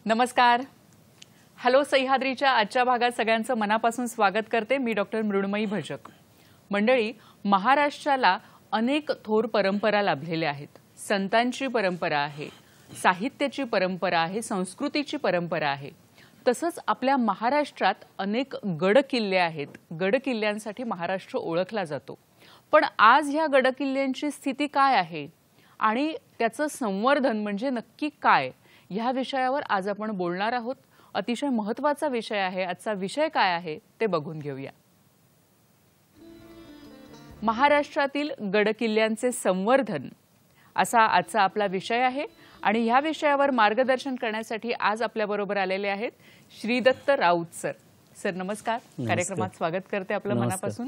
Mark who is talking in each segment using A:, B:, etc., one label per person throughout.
A: नमस्कार. हॅलो सह्याद्रीच्या आजच्या भागात सगळ्यांचं मनापासून स्वागत करते. मी डॉक्टर मृण्मयी भजक. मंडळी, महाराष्ट्राला अनेक थोर परंपरा लाभलेल्या आहेत. संतांची परंपरा आहे, साहित्याची परंपरा आहे, संस्कृतीची परंपरा आहे. तसंच आपल्या महाराष्ट्रात अनेक गड किल्ले आहेत. गड किल्ल्यांसाठी महाराष्ट्र ओळखला जातो. पण आज ह्या गड किल्ल्यांची स्थिती काय आहे आणि त्याचं संवर्धन म्हणजे नक्की काय, ह्या विषयावर आज आपण बोलणार आहोत. अतिशय महत्त्वाचा विषय आहे. आजचा विषय काय आहे ते बघून घेऊया. महाराष्ट्रातील गड किल्ल्यांचे संवर्धन असा आजचा आपला विषय आहे आणि ह्या विषयावर मार्गदर्शन करण्यासाठी आज आपल्याबरोबर आलेले आहेत श्रीदत्त राऊत सर. सर नमस्कार. कार्यक्रमात स्वागत करते आपलं मनापासून.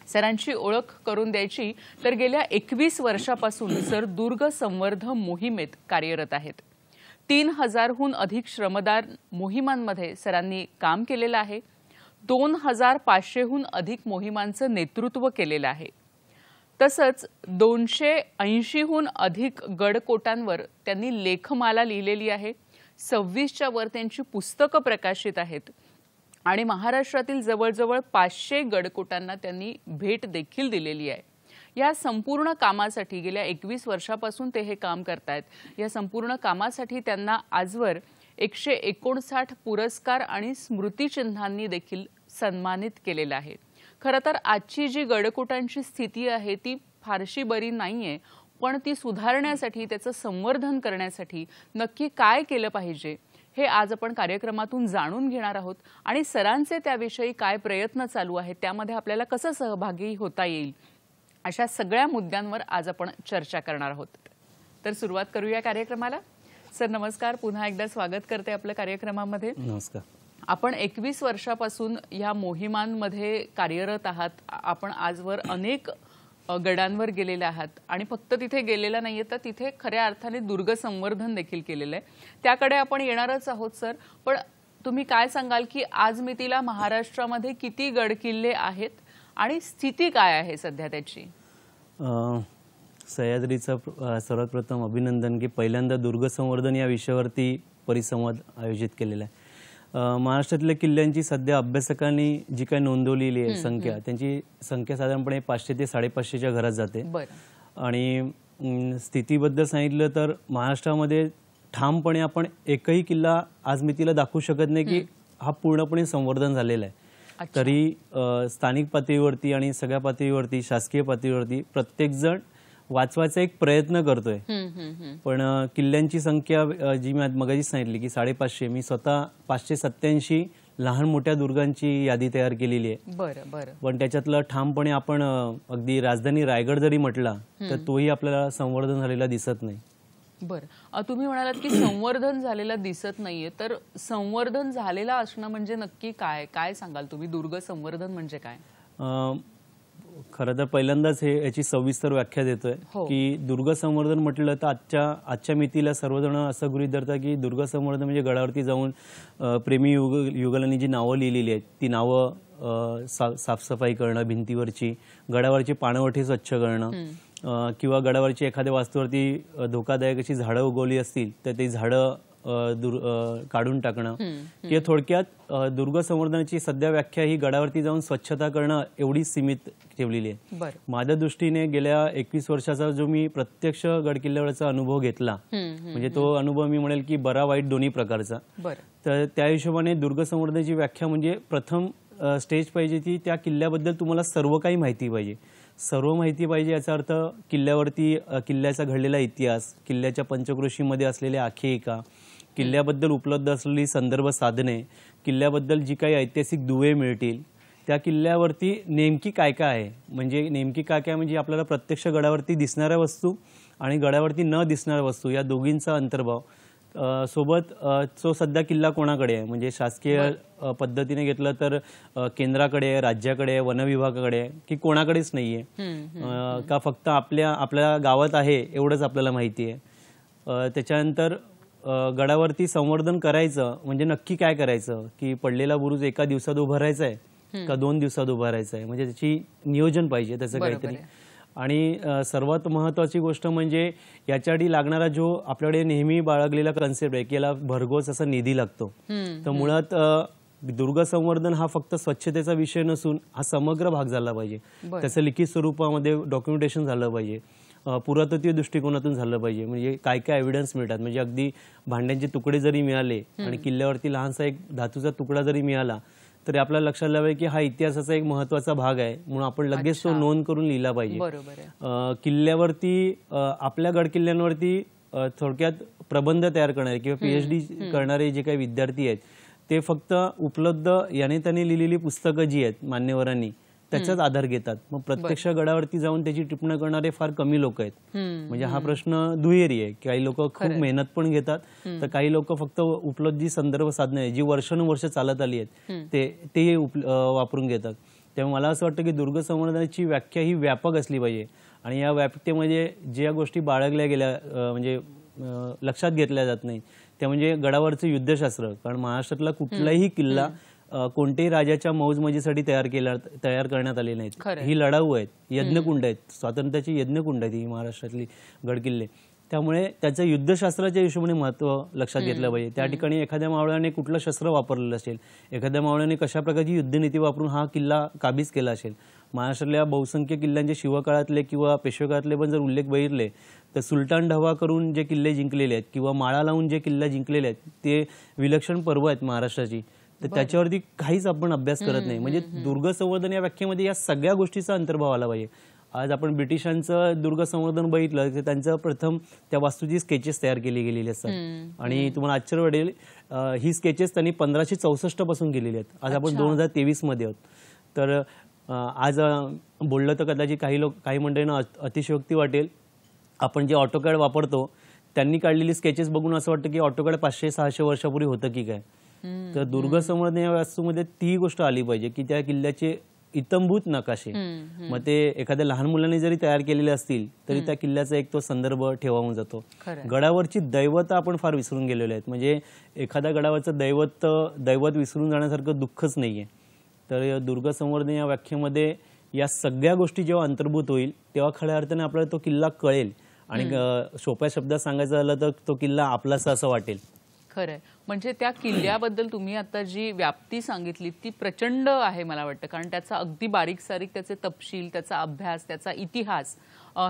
A: सरांची ओळख करून द्यायची तर गेल्या 21 वर्षापासून सर दुर्ग संवर्धन मोहिमेत कार्यरत आहेत. 3000हून अधिक श्रमदान मोहिमांमध्ये सरांनी काम केलेलं आहे. 2500हून अधिक मोहिमांचं नेतृत्व केलेलं आहे. तसंच 280हून अधिक गडकोटांवर त्यांनी लेखमाला लिहिलेली आहे. 26च्या वर त्यांची पुस्तकं प्रकाशित आहेत आणि महाराष्ट्रातील जवळजवळ 500 गडकोटांना त्यांनी भेट देखील दिलेली आहे. या संपूर्ण कामासाठी गेल्या 21 वर्षापासून ते हे काम करतायत. या संपूर्ण कामासाठी त्यांना आजवर 159 पुरस्कार आणि स्मृतिचिन्हांनी देखील सन्मानित केलेलं आहे. खरं तर आजची जी गडकोटांची स्थिती आहे ती फारशी बरी नाहीये, पण ती सुधारण्यासाठी, त्याचं संवर्धन करण्यासाठी नक्की काय केलं पाहिजे हे आज आपण कार्यक्रमातून जाणून घेणार आहोत. आणि सरांचे त्याविषयी काय प्रयत्न चालू आहेत, त्यामध्ये आपल्याला कसं सहभागी होता येईल, अशा सगळ्या मुद्द्यांवर आज आपण चर्चा करणार आहोत. तर सुरुवात करूया कार्यक्रमाला. सर नमस्कार. पुन्हा एकदा स्वागत करते आपल्या कार्यक्रमामध्ये.
B: नमस्कार.
A: आपण 21 वर्षापासून या मोहिमांमध्ये कार्यरत आहात. आपण आजवर अनेक गडांवर गेलेले आहात आणि फक्त तिथे गेलेला नाहीये, तर तिथे खऱ्या अर्थाने दुर्ग संवर्धन देखील केलेलं आहे. त्याकडे आपण येणारच आहोत सर. पण तुम्ही काय सांगाल की आज मितीला महाराष्ट्रामध्ये किती गड किल्ले आहेत आणि स्थिती काय आहे सध्या त्याची?
B: सह्याद्रीचं सर्वात प्रथम अभिनंदन की पहिल्यांदा दुर्ग संवर्धन या विषयावरती परिसंवाद आयोजित केलेला आहे. महाराष्ट्रातल्या किल्ल्यांची सध्या अभ्यासकांनी जी काही नोंदवलेली आहे संख्या, त्यांची संख्या साधारणपणे 500 ते 550च्या घरात जाते. आणि स्थितीबद्दल सांगितलं तर महाराष्ट्रामध्ये ठामपणे आपण एकही किल्ला आज मितीला दाखवू शकत नाही की हा पूर्णपणे संवर्धन झालेला आहे. तरी स्थानिक पातळीवरती आणि सगळ्या पातळीवरती, शासकीय पातळीवरती प्रत्येक जण वाचवायचा एक प्रयत्न करतोय. पण किल्ल्यांची संख्या जी मी मगाशी सांगितली की 550, मी स्वतः 587 लहान मोठ्या दुर्गांची यादी तयार केलेली आहे. पण त्याच्यातलं ठामपणे आपण अगदी राजधानी रायगड जरी म्हटला तर तोही आपल्याला संवर्धन झालेला दिसत नाही.
A: बरं, तुम्ही म्हणालात की संवर्धन झालेलं दिसत नाहीये, तर संवर्धन झालेलं असणं म्हणजे नक्की काय, काय सांगाल तुम्ही? दुर्ग संवर्धन म्हणजे काय?
B: खरं तर पहिल्यांदाच याची सविस्तर व्याख्या देतोय की दुर्ग संवर्धन म्हटलं तर आजच्या मितीला सर्वजण असं गृहीत धरतात की दुर्ग संवर्धन म्हणजे गडावरती जाऊन प्रेमी युगलांनी जी नावं लिहिलेली आहेत ती नावं साफसफाई करणं, भिंतीवरची गडावरची पाणवठी स्वच्छ करणं, किंवा गडावरची एखाद्या वास्तूवरती धोकादायक अशी झाडं उगवली असतील तर ती झाडं काढून टाकणं. किंवा थोडक्यात दुर्ग संवर्धनाची सध्या व्याख्या ही गडावरती जाऊन स्वच्छता करणं एवढी सीमित ठेवलेली आहे. माझ्या दृष्टीने गेल्या 21 वर्षाचा जो मी प्रत्यक्ष गड किल्ल्यावरचा अनुभव घेतला, म्हणजे तो अनुभव मी म्हणेल की बरा वाईट दोन्ही प्रकारचा. तर त्या हिशोबाने दुर्ग संवर्धनाची व्याख्या म्हणजे प्रथम स्टेज पाहिजे ती त्या किल्ल्याबद्दल तुम्हाला सर्व काही माहिती पाहिजे. सर्व माहिती पाहिजे याचा अर्थ किल्ल्यावरती किल्ल्याचा घडलेला इतिहास, किल्ल्याच्या पंचक्रोशीमध्ये असलेल्या आख्यायिका, किल्ल्याबद्दल उपलब्ध असलेली संदर्भ साधने, किल्ल्याबद्दल जी काही ऐतिहासिक दुवे मिळतील, त्या किल्ल्यावरती नेमकी काय काय आहे, म्हणजे नेमकी काय काय म्हणजे आपल्याला प्रत्यक्ष गडावरती दिसणाऱ्या वस्तू आणि गडावरती न दिसणाऱ्या वस्तू या दोघींचा अंतर्भाव, सोबत तो सध्या किल्ला कोणाकडे आहे, म्हणजे शासकीय पद्धतीने घेतलं तर केंद्राकडे आहे, राज्याकडे आहे, वन विभागाकडे आहे की कोणाकडेच नाहीये, का फक्त आपल्या गावात आहे एवढंच आपल्याला माहिती आहे. त्याच्यानंतर गडावरती संवर्धन करायचं म्हणजे नक्की काय करायचं, की पडलेला बुरुज एका दिवसात उभारायचा आहे का 2 दिवसात उभारायचा आहे, म्हणजे त्याची नियोजन पाहिजे त्याचं काहीतरी. आणि सर्वात महत्त्वाची गोष्ट म्हणजे याच्यासाठी लागणारा जो आपल्याकडे नेहमी बाळगलेला कन्सेप्ट आहे की याला भरघोस असा निधी लागतो. तर मुळात दुर्ग संवर्धन हा फक्त स्वच्छतेचा विषय नसून हा समग्र भाग झाला पाहिजे. त्याचं लिखित स्वरूपामध्ये डॉक्युमेंटेशन झालं पाहिजे, पुरातत्वीय दृष्टिकोनातून झालं पाहिजे. म्हणजे काय काय एव्हिडन्स मिळतात, म्हणजे अगदी भांड्यांचे तुकडे जरी मिळाले आणि किल्ल्यावरती लहानसा एक धातूचा तुकडा जरी मिळाला तरी आपल्याला लक्षात यावं की हा इतिहासाचा एक महत्त्वाचा भाग आहे म्हणून आपण लगेच तो नोंद करून लिहिला पाहिजे. किल्ल्यावरती आपल्या गड किल्ल्यांवरती थोडक्यात प्रबंध तयार करणारे किंवा PhD करणारे जे काही विद्यार्थी आहेत ते फक्त उपलब्ध याने त्याने लिहिलेली पुस्तकं जी आहेत मान्यवरांनी त्याचाच आधार घेतात. मग प्रत्यक्ष गडावरती जाऊन त्याची टिप्पणी करणारे फार कमी लोक आहेत. म्हणजे हा प्रश्न दुहेरी आहे. काही लोक खूप मेहनत पण घेतात, तर काही लोक फक्त उपलब्ध जी संदर्भ साधने आहेत जी वर्षानुवर्ष चालत आली आहेत ते वापरून घेतात. त्यामुळे मला असं वाटतं की दुर्ग संवर्धनाची व्याख्या ही व्यापक असली पाहिजे आणि या व्यापकतेमध्ये ज्या गोष्टी बाळगल्या गेल्या म्हणजे लक्षात घेतल्या जात नाही त्या म्हणजे गडावरचं युद्धशास्त्र. कारण महाराष्ट्रातला कुठलाही किल्ला कोणत्याही राजाच्या मौजमजेसाठी तयार करण्यात आले नाहीत. ही लढाऊ आहेत, यज्ञकुंड आहेत, स्वातंत्र्याची यज्ञकुंड आहेत ही महाराष्ट्रातली गडकिल्ले. त्यामुळे त्याचं युद्धशास्त्राच्या हिशोबाने महत्त्व लक्षात घेतलं पाहिजे. त्या ठिकाणी एखाद्या मावळ्याने कुठलं शस्त्र वापरलेलं असेल, एखाद्या मावळ्याने कशा प्रकारची युद्धनीती वापरून हा किल्ला काबीज केला असेल. महाराष्ट्रातल्या बहुसंख्य किल्ल्यांचे शिवकाळातले किंवा पेशवेकाळातले पण जर उल्लेख बघितले तर सुलतान ढवा करून जे किल्ले जिंकलेले आहेत किंवा माळा लावून जे किल्ले जिंकलेले आहेत ते विलक्षण पर्व आहेत महाराष्ट्राची. तर त्याच्यावरती काहीच आपण अभ्यास करत नाही. म्हणजे दुर्ग संवर्धन या व्याख्येमध्ये या सगळ्या गोष्टीचा अंतर्भाव आला पाहिजे. आज आपण ब्रिटिशांचं दुर्ग संवर्धन बघितलं की त्यांचं प्रथम त्या वास्तूची स्केचेस तयार केली गेलेली असतात आणि तुम्हाला आश्चर्य वाटेल ही स्केचेस त्यांनी 1564 पासून केलेली आहेत. आज आपण 2023 मध्ये आहोत. तर आज बोललं तर कदाचित काही मंडळींना अतिशयोक्ती वाटेल, आपण जे ऑटोकॅड वापरतो त्यांनी काढलेली स्केचेस बघून असं वाटतं की ऑटोकॅड 500-600 वर्षापूर्वी होतं की काय. तर दुर्ग संवर्धन या वास्तूमध्ये ती गोष्ट आली पाहिजे की त्या किल्ल्याचे इतंभूत नकाशे मग ते एखाद्या लहान मुलांनी जरी तयार केलेले असतील तरी त्या किल्ल्याचा एक तो संदर्भ ठेवावून जातो. गडावरची दैवत आपण फार विसरून गेलेले आहेत. म्हणजे एखाद्या गडावरचं दैवत विसरून जाण्यासारखं दुःखच नाहीये. तर दुर्ग संवर्धन या व्याख्येमध्ये या सगळ्या गोष्टी जेव्हा अंतर्भूत होईल तेव्हा खऱ्या अर्थाने आपल्याला तो किल्ला कळेल आणि सोप्या शब्दात सांगायचं झालं तर तो किल्ला आपलासा असं वाटेल.
A: खरंय. म्हणजे त्या किल्ल्याबद्दल तुम्ही आता जी व्याप्ती सांगितली ती प्रचंड आहे मला वाटतं. कारण त्याचा अगदी बारीक सारीक त्याचे तपशील, त्याचा अभ्यास, त्याचा इतिहास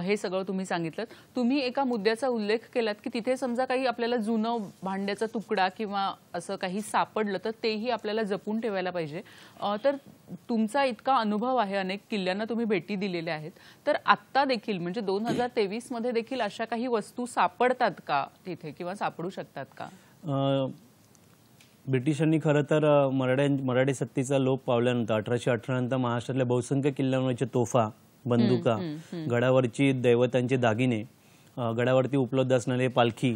A: हे सगळं तुम्ही सांगितलं. तुम्ही एका मुद्द्याचा उल्लेख केलात की तिथे समजा काही आपल्याला जुनं भांड्याचा तुकडा किंवा असं काही सापडलं तर तेही आपल्याला जपून ठेवायला पाहिजे. तर तुमचा इतका अनुभव आहे, अनेक किल्ल्यांना तुम्ही भेटी दिलेल्या आहेत, तर आत्ता देखील म्हणजे 2023 मध्ये देखील अशा काही वस्तू सापडतात का तिथे किंवा सापडू शकतात का?
B: ब्रिटिशांनी खरं तर मराठी सत्तेचा लोप पावल्यानंतर 1818 नंतर महाराष्ट्रातल्या बहुसंख्य किल्ल्यांवरच्या तोफा, बंदुका, गडावरची दैवतांचे दागिने, गडावरती उपलब्ध असणारे पालखी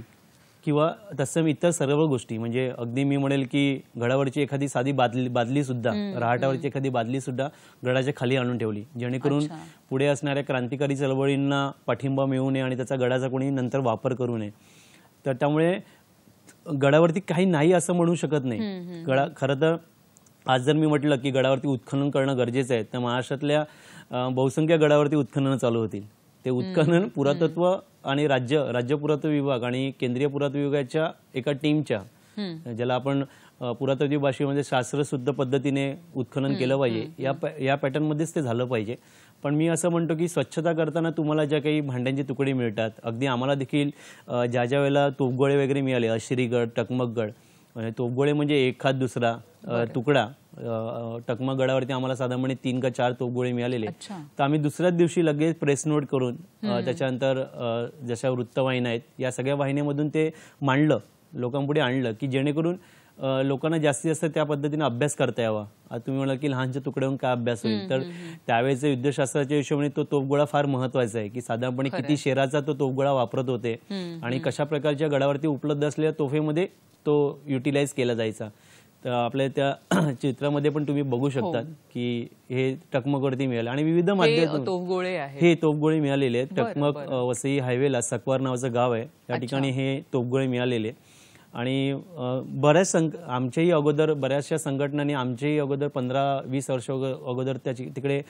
B: किंवा तत्सम इतर सर्व गोष्टी म्हणजे अगदी मी म्हणेल की गडावरची एखादी साधी बादली सुद्धा, रहाटावरची एखादी बादली सुद्धा गडाच्या खाली आणून ठेवली जेणेकरून पुढे असणाऱ्या क्रांतिकारी चळवळींना पाठिंबा मिळू नये आणि त्याचा गडाचा कोणी नंतर वापर करू नये. तर त्यामुळे गडावरती काही नाही असं म्हणू शकत नाही. खरं तर आज जर मी म्हटलं की गडावरती उत्खनन करणं गरजेचं आहे तर महाराष्ट्रातल्या बहुसंख्य गडावरती उत्खनन चालू होतील. ते उत्खनन पुरातत्व आणि राज्य पुरातत्व विभाग आणि केंद्रीय पुरातत्व विभागाच्या एका टीमच्या, ज्याला आपण पुरातत्व भाषेमध्ये शास्त्रशुद्ध पद्धतीने उत्खनन केलं पाहिजे या पॅटर्नमध्येच ते झालं पाहिजे. पण मी असं म्हणतो की स्वच्छता करताना तुम्हाला ज्या काही भांड्यांचे तुकडे मिळतात, अगदी आम्हाला देखील ज्या वेळेला तोफगोळे वगैरे मिळाले, अशिरीगड, टकमकगड, तोफगोळे म्हणजे एखाद दुसरा तुकडा, टकमक गडावरती आम्हाला साधारणपणे 3 का 4 तोफगोळे मिळालेले. तर आम्ही दुसऱ्याच दिवशी लगेच प्रेस नोट करून त्याच्यानंतर जशा वृत्तवाहिन्या आहेत या सगळ्या वाहिन्यांमधून ते मांडलं, लोकांपुढे आणलं की जेणेकरून लोकांना जास्तीत जास्त त्या पद्धतीने अभ्यास करता यावा. तुम्ही म्हणाल की लहानच्या तुकड्यावरून काय अभ्यास होईल, तर त्यावेळेच्या युद्धशास्त्राच्या हिशोबाने तो तोफगोळा फार महत्वाचा आहे की साधारणपणे किती शेराचा तो तोफगोळा वापरत होते आणि कशा प्रकारच्या गडावरती उपलब्ध असलेल्या तोफेमध्ये तो युटिलाइज केला जायचा. तर आपल्या त्या चित्रामध्ये पण तुम्ही बघू शकता की हे टकमकवरती मिळाले आणि विविध माध्यमातून हे तोफगोळे मिळालेले आहेत. टकमक वसई हायवेला सकवार नावाचं गाव आहे, त्या ठिकाणी हे तोफगोळे मिळालेले. आणि आमच्याही अगोदर बऱ्याचशा संघटनांनी आमच्याही अगोदर 15-20 वर्ष अगोदर तिकडे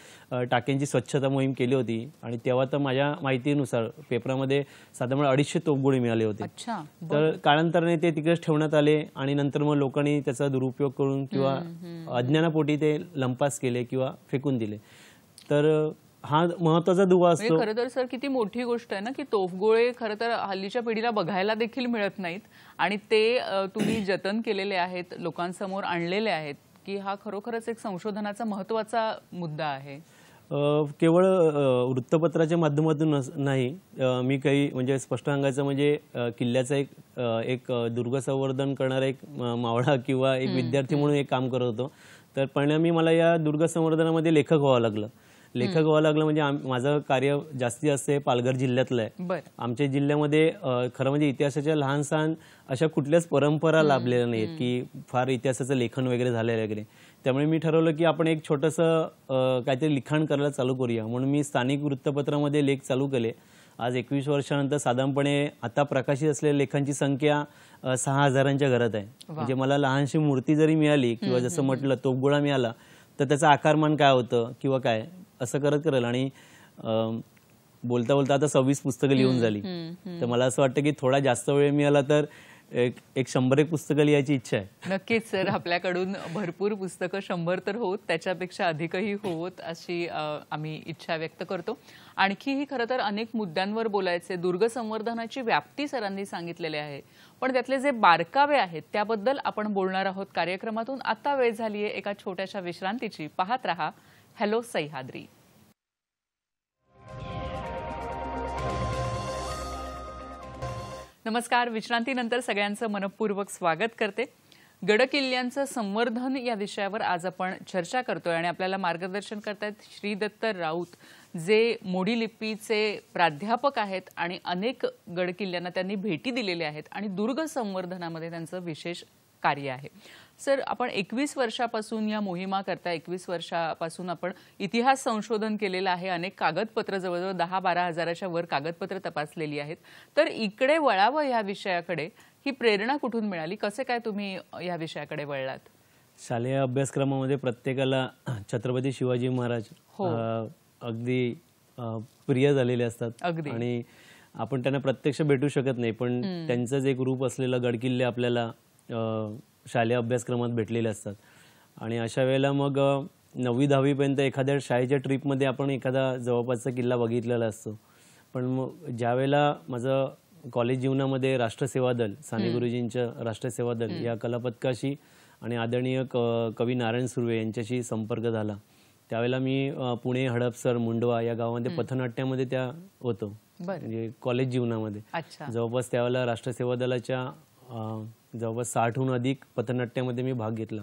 B: टाक्यांची स्वच्छता मोहीम केली होती आणि तेव्हा तर माझ्या माहितीनुसार पेपरामध्ये साधारण 250 तोफगोळे मिळाले होते. तर कालांतराने ते तिकडेच ठेवण्यात आले आणि नंतर मग लोकांनी त्याचा दुरुपयोग करून किंवा अज्ञानापोटी ते लंपास केले किंवा फेकून दिले. तर हा महत्वाचा दुवा असतो.
A: खरं तर सर किती मोठी गोष्ट आहे ना की तोफगोळे खरं तर हल्लीच्या पिढीला बघायला देखील मिळत नाहीत आणि ते तुम्ही जतन केलेले आहेत, लोकांसमोर आणलेले आहेत की हा खरोखरच एक संशोधनाचा महत्वाचा मुद्दा आहे.
B: केवळ वृत्तपत्राच्या माध्यमातून नाही, मी काही म्हणजे स्पष्ट सांगायचं म्हणजे किल्ल्याचा एक दुर्ग संवर्धन करणारा एक मावळा किंवा एक विद्यार्थी म्हणून एक काम करत होतो. तर परिणामी मला या दुर्ग संवर्धनामध्ये लेखक व्हावं लागलं. म्हणजे माझं कार्य जास्तीत जास्त पालघर जिल्ह्यातलं आहे. आमच्या जिल्ह्यामध्ये खरं म्हणजे इतिहासाच्या लहान सहान अशा कुठल्याच परंपरा लाभलेल्या नाहीत की फार इतिहासाचं लेखन वगैरे झालेलं वगैरे. त्यामुळे मी ठरवलं की आपण एक छोटंसं काहीतरी लिखाण करायला चालू करूया. म्हणून मी स्थानिक वृत्तपत्रामध्ये लेख चालू केले. आज 21 वर्षानंतर साधारणपणे आता प्रकाशित असलेल्या लेखांची संख्या 6,000च्या घरात आहे. म्हणजे मला लहानशी मूर्ती जरी मिळाली किंवा जसं म्हटलं तोफगोळा मिळाला तर त्याचं आकारमान काय होतं किंवा काय असं करत आणि बोलता बोलता आता 26 पुस्तकं लिहून झाली. तर मला असं वाटतं की थोडा जास्त वेळ मिळाला तर एक 100 पुस्तकं लिहायची इच्छा आहे.
A: नक्कीच सर, आपल्याकडून भरपूर पुस्तकं 100 तर होत, त्याच्यापेक्षा अधिकही होत अशी आम्ही इच्छा व्यक्त करतो. आणखीही खरं तर अनेक मुद्द्यांवर बोलायचे. दुर्ग संवर्धनाची व्याप्ती सरांनी सांगितलेली आहे, पण त्यातले जे बारकावे आहेत त्याबद्दल आपण बोलणार आहोत कार्यक्रमातून. आता वेळ झाली आहे एका छोट्याशा विश्रांतीची. पाहत रहा हॅलो सह्याद्री. नमस्कार. विश्रांतीनंतर सगळ्यांचं मनपूर्वक स्वागत करते. गडकिल्ल्यांचं संवर्धन या विषयावर आज आपण चर्चा करतोय आणि आपल्याला मार्गदर्शन करतायत श्रीदत्त राऊत, जे मोडी लिपीचे प्राध्यापक आहेत आणि अनेक गडकिल्ल्यांना त्यांनी भेटी दिलेल्या आहेत आणि दुर्ग संवर्धनामध्ये त्यांचं विशेष कार्य आहे. सर, आपण 21 वर्षापासून या मोहिमा करता, 21 वर्षापासून आपण इतिहास संशोधन केलेलं आहे. अनेक कागदपत्र, जवळजवळ 10-12 हजाराच्या वर कागदपत्र तपासलेली आहेत. तर इकडे वळावं या विषयाकडे ही प्रेरणा कुठून मिळाली? कसे काय तुम्ही या विषयाकडे वळलात?
B: शालेय अभ्यासक्रमामध्ये प्रत्येकाला छत्रपती शिवाजी महाराज अगदी प्रिय झालेले असतात आणि आपण त्यांना प्रत्यक्ष भेटू शकत नाही, पण त्यांचंच एक रूप असलेलं गडकिल्ले आपल्याला शालेय अभ्यासक्रमात भेटलेले असतात. आणि अशा वेळेला मग 9वी-10वी पर्यंत एखाद्या शाळेच्या ट्रिपमध्ये आपण एखादा जवळपासचा किल्ला बघितलेला असतो. पण मग ज्या वेळेला माझं कॉलेज जीवनामध्ये राष्ट्रसेवा दल, साने गुरुजींचं राष्ट्रसेवा दल या कलापथकाशी आणि आदरणीय कवी नारायण सुर्वे यांच्याशी संपर्क झाला, त्यावेळेला मी पुणे, हडपसर, मुंडवा या गावामध्ये पथनाट्यामध्ये त्या होतो. म्हणजे कॉलेज जीवनामध्ये जवळपास त्यावेळेला राष्ट्रसेवा दलाच्या जवळपास 60हून अधिक पथनाट्यामध्ये मी भाग घेतला.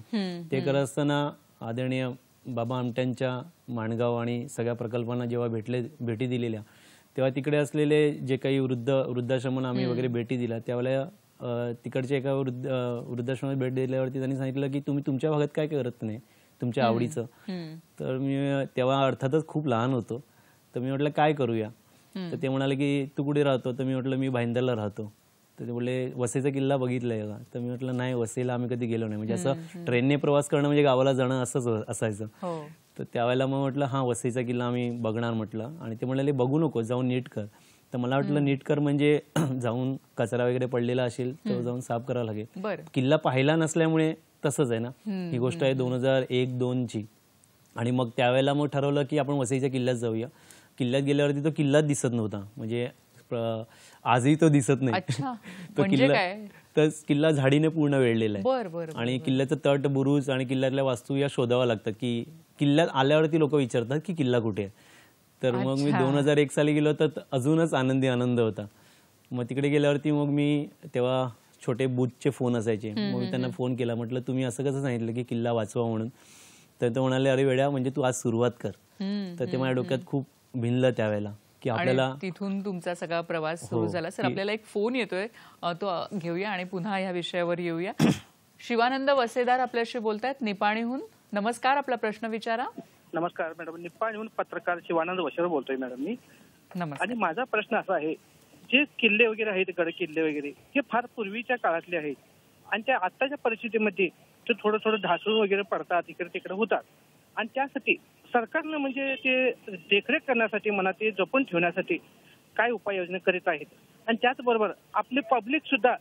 B: ते करत असताना आदरणीय बाबा आमट्यांच्या माणगाव आणि सगळ्या प्रकल्पांना जेव्हा भेटी दिलेल्या, तेव्हा तिकडे असलेले जे काही वृद्धाश्रमांना आम्ही वगैरे भेटी दिल्या, त्यावेळेला तिकडच्या एका वृद्धाश्रमात भेट दिल्यावरती त्यांनी सांगितलं की तुम्ही तुमच्या भागात काय करत नाही तुमच्या आवडीचं. तर मी तेव्हा अर्थातच खूप लहान होतो. तर मी म्हटलं काय करूया. तर ते म्हणाले की तू कुठे राहतो? तर मी म्हटलं मी भाईंदरला राहतो. तर ते बोलले वसईचा किल्ला बघितलाय का? तर मी म्हटलं नाही, वसईला आम्ही कधी गेलो नाही. म्हणजे असं ट्रेनने प्रवास करणं म्हणजे गावाला जाणं असंच असायचं. तर त्यावेळेला मग म्हटलं हां, वसईचा किल्ला आम्ही बघणार म्हटलं. आणि ते म्हणाले बघू नको, जाऊन नीट कर. तर मला वाटलं नीट कर म्हणजे जाऊन कचरा वगैरे पडलेला असेल तो जाऊन साफ करावा लागेल. किल्ला पाहिला नसल्यामुळे तसंच आहे ना, ही गोष्ट आहे 2001-02ची. आणि मग त्यावेळेला मग ठरवलं की आपण वसईच्या किल्ल्यात जाऊया. किल्ल्यात गेल्यावरती तो किल्लाच दिसत नव्हता. म्हणजे आजही तो दिसत नाही. तो किल्ला झाडीने पूर्ण वेढलेला आहे. आणि किल्ल्याचं तट, बुरुज आणि किल्ल्यातल्या वास्तू या शोधाव्या लागतात. की किल्ल्यात आल्यावरती लोक विचारतात की किल्ला कुठे आहे. तर मग मी 2001 साली गेलो तर अजूनच आनंद होता. मग तिकडे गेल्यावरती मग मी तेव्हा छोटे बूथचे फोन असायचे. मग मी त्यांना फोन केला, म्हटलं तुम्ही असं कसं सांगितलं की किल्ला वाचवा म्हणून. तर ते म्हणाले अरे वेड्या, म्हणजे तू आज सुरुवात कर. तर ते माझ्या डोक्यात खूप भिनलं त्यावेळेला की आपल्याला.
A: तिथून तुमचा सगळा प्रवास सुरू झाला. सर, आपल्याला एक फोन येतोय, तो घेऊया आणि पुन्हा या विषयावर येऊया. शिवानंद वसेदार आपल्याशी बोलतायत निपाणीहून. नमस्कार, आपला प्रश्न विचारा.
C: नमस्कार मॅडम, निपाणीहून पत्रकार शिवानंद वसेदार बोलतोय मॅडम मी. आणि माझा प्रश्न असा आहे, जे किल्ले वगैरे आहेत, गड किल्ले वगैरे, हे फार पूर्वीच्या काळातले आहेत. आणि त्या आत्ताच्या परिस्थितीमध्ये ते थोडं थोडं ढासळून वगैरे पडतात, इकडे तिकडे होतात. आणि त्यासाठी सरकारनं म्हणजे ते देखरेख करण्यासाठी म्हणा, ते जपून ठेवण्यासाठी काय उपाययोजना करीत आहेत. आणि त्याचबरोबर आपले पब्लिक सुद्धा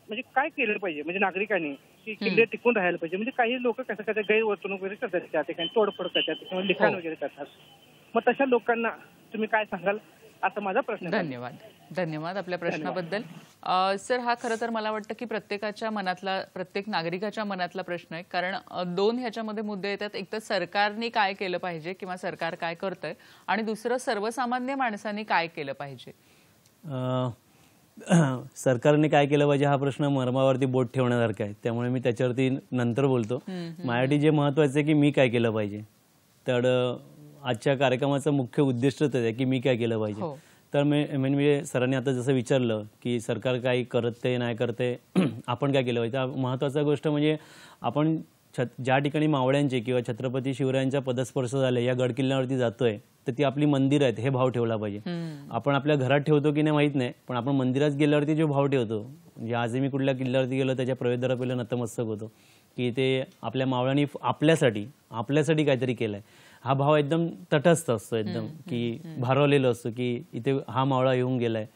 C: म्हणजे काय केलं पाहिजे, म्हणजे नागरिकांनी की किल्ले टिकून राहायला पाहिजे. म्हणजे काही लोक कसं करतात, गैरवर्तणूक वगैरे करतात, त्या ठिकाणी तोडफोड करतात किंवा लिखाण वगैरे करतात. मग तशा लोकांना तुम्ही काय सांगाल, असा माझा प्रश्न आहे.
A: धन्यवाद. धन्यवाद आपल्या प्रश्नाबद्दल. सर, हा खरं तर मला वाटतं की प्रत्येकाच्या मनातला, प्रत्येक नागरिकाच्या मनातला प्रश्न आहे. कारण दोन ह्याच्यामध्ये मुद्दे येतात. एक तर सरकारने काय केलं पाहिजे किंवा सरकार काय करतंय, आणि दुसरं सर्वसामान्य माणसांनी काय केलं पाहिजे.
B: सरकारने काय केलं पाहिजे हा प्रश्न मर्मावरती बोट ठेवण्यासारखा आहे, त्यामुळे मी त्याच्यावरती नंतर बोलतो. माझ्यासाठी जे महत्त्वाचं आहे की मी काय केलं पाहिजे. तर आजच्या कार्यक्रमाचा मुख्य उद्दिष्ट ते आहे की मी काय केलं पाहिजे. तर म्हणजे सरांनी आता जसं विचारलं की सरकार काय करते नाही करते, आपण काय केलं पाहिजे. महत्त्वाचा गोष्ट म्हणजे आपण ज्या ठिकाणी मावळ्यांचे किंवा छत्रपती शिवरायांचा पदस्पर्श झाले या गडकिल्ल्यावरती जातोय, तर ती आपली मंदिर आहेत हे भाव ठेवला पाहिजे. आपण आपल्या घरात ठेवतो की नाही माहित नाही, पण आपण मंदिरात गेल्यावरती जो भाव ठेवतो, म्हणजे आजही मी कुठल्या किल्ल्यावरती गेलो त्याच्या प्रवेशद्वारा पहिलं नतमस्तक होतो की ते आपल्या मावळ्यांनी आपल्यासाठी काहीतरी केलंय. हा भाव एकदम तटस्थ असतो, एकदम की भारावलेला असतो की इथे हा मावळा येऊन गेलाय,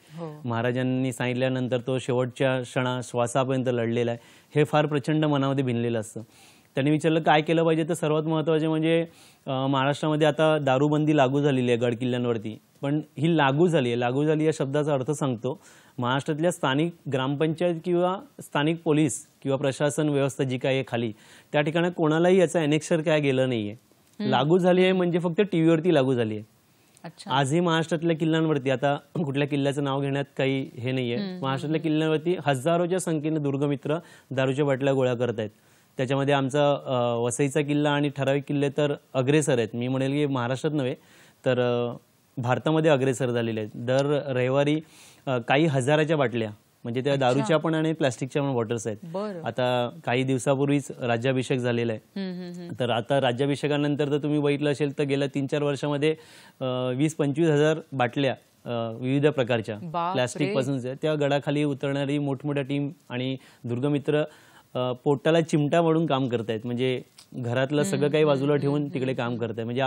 B: महाराजांनी सांगितल्यानंतर तो शेवटच्या श्वासापर्यंत लढलेला आहे, हे फार प्रचंड मनामध्ये भिनलेलं असतं. त्यांनी विचारलं काय केलं पाहिजे, तर सर्वात महत्त्वाचे म्हणजे महाराष्ट्रामध्ये आता दारूबंदी लागू झालेली आहे गड किल्ल्यांवरती. पण ही लागू झाली या शब्दाचा अर्थ सांगतो. महाराष्ट्रातल्या स्थानिक ग्रामपंचायत किंवा स्थानिक पोलीस किंवा प्रशासन व्यवस्था जी काय आहे खाली, त्या ठिकाणी कोणालाही याचा अनेक्षर काय गेलं नाहीये. लागू झाली आहे म्हणजे फक्त टीव्हीवरती लागू झाली आहे. आजही महाराष्ट्रातल्या किल्ल्यांवरती, आता कुठल्या किल्ल्याचं नाव घेण्यात काही हे नाहीये, महाराष्ट्रातल्या किल्ल्यांवरती हजारोच्या संख्येने दुर्गमित्र दारूच्या बाटल्या गोळा करत आहेत. त्याच्यामध्ये आमचा वसईचा किल्ला आणि ठराविक किल्ले तर अग्रेसर आहेत. मी म्हणेल की महाराष्ट्रात नव्हे तर भारतामध्ये अग्रेसर झालेले आहेत. दर रविवारी काही हजाराच्या बाटल्या, म्हणजे त्या दारूच्या पण आणि प्लास्टिकच्या पण बॉटल्स आहेत. आता काही दिवसापूर्वीच राज्याभिषेक झालेला आहे. तर आता राज्याभिषेकानंतर तर तुम्ही बघितलं असेल तर गेल्या 3-4 वर्षामध्ये 20-25 हजार बाटल्या विविध प्रकारच्या प्लास्टिक पासून त्या गडाखाली उतरणारी मोठमोठ्या टीम आणि दुर्गमित्र पोटाला चिमटा म्हणून काम करतायत. म्हणजे घरातलं सगळं काही बाजूला ठेवून तिकडे काम करतायत. म्हणजे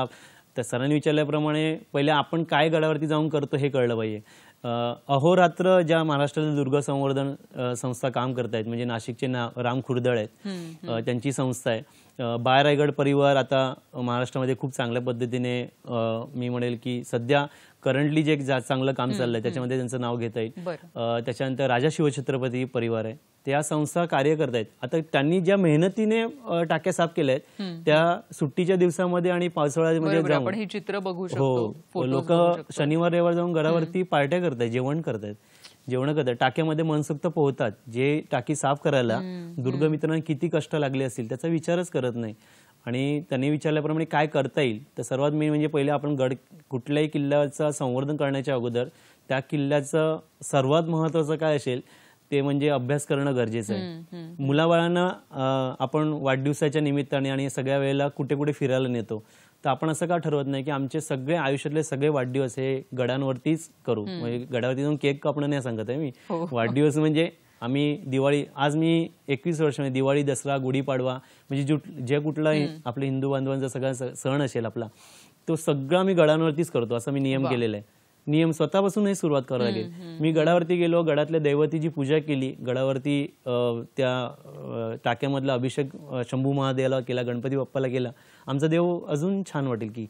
B: त्या सरांनी विचारल्याप्रमाणे पहिले आपण काय गडावरती जाऊन करतो हे कळलं पाहिजे. अहोरात्र ज्या महाराष्ट्रातील दुर्ग संवर्धन संस्था काम करतायत, म्हणजे नाशिकचे राम खुर्दळ आहेत, त्यांची संस्था आहे. बाळ रायगड परिवार आता महाराष्ट्रामध्ये खूप चांगल्या पद्धतीने, मी म्हणेल की सध्या करंटली जे चांगलं काम चाललंय त्याच्यामध्ये त्यांचं नाव घेता येईल. त्याच्यानंतर राजा शिवछत्रपती परिवार आहे, त्या संस्था कार्य करतायत. आता त्यांनी ज्या मेहनतीने टाक्या साफ केल्या आहेत त्या सुट्टीच्या दिवसामध्ये आणि पावसाळ्यामध्ये
A: आपण ही चित्र बघू शकतो.
B: लोक शनिवार रविवार जाऊन गडावरती पार्ट्या करतायत, जेवण करतायत, टाक्यामध्ये मनसोक्त पोहतात. जे टाकी साफ करायला दुर्गमित्रांना किती कष्ट लागले असतील त्याचा विचारच करत नाही. आणि त्यांनी विचारल्याप्रमाणे काय करता येईल, तर सर्वात मेन म्हणजे पहिले आपण कुठल्याही किल्ल्याचं संवर्धन करण्याच्या अगोदर त्या किल्ल्याचं सर्वात महत्त्वाचं काय असेल ते म्हणजे अभ्यास करणं गरजेचं आहे. मुलाबाळांना आपण वाढदिवसाच्या निमित्ताने आणि सगळ्या वेळेला कुठे कुठे फिरायला नेतो, तर आपण असं का ठरवत नाही की आमचे सगळे आयुष्यातले सगळे वाढदिवस हे गडांवरतीच करू. म्हणजे गडावरती जाऊन केक कापणं नाही सांगत आहे मी. वाढदिवस म्हणजे आम्ही दिवाळी, आज मी 21 वर्ष म्हणजे दिवाळी, दसरा, गुढीपाडवा, म्हणजे जे कुठला आपल्या हिंदू बांधवांचा सगळा सण असेल आपला, तो सगळं आम्ही गडांवरतीच करतो असा मी नियम केलेला आहे. नियम स्वतःपासून सुरुवात करावं लागेल. मी गडावरती गेलो, गडातल्या दैवतीची पूजा केली, गडावरती त्या टाक्यामधला अभिषेक शंभू महादेवाला केला, गणपती बाप्पाला केला, आमचा देव अजून छान वाटेल की.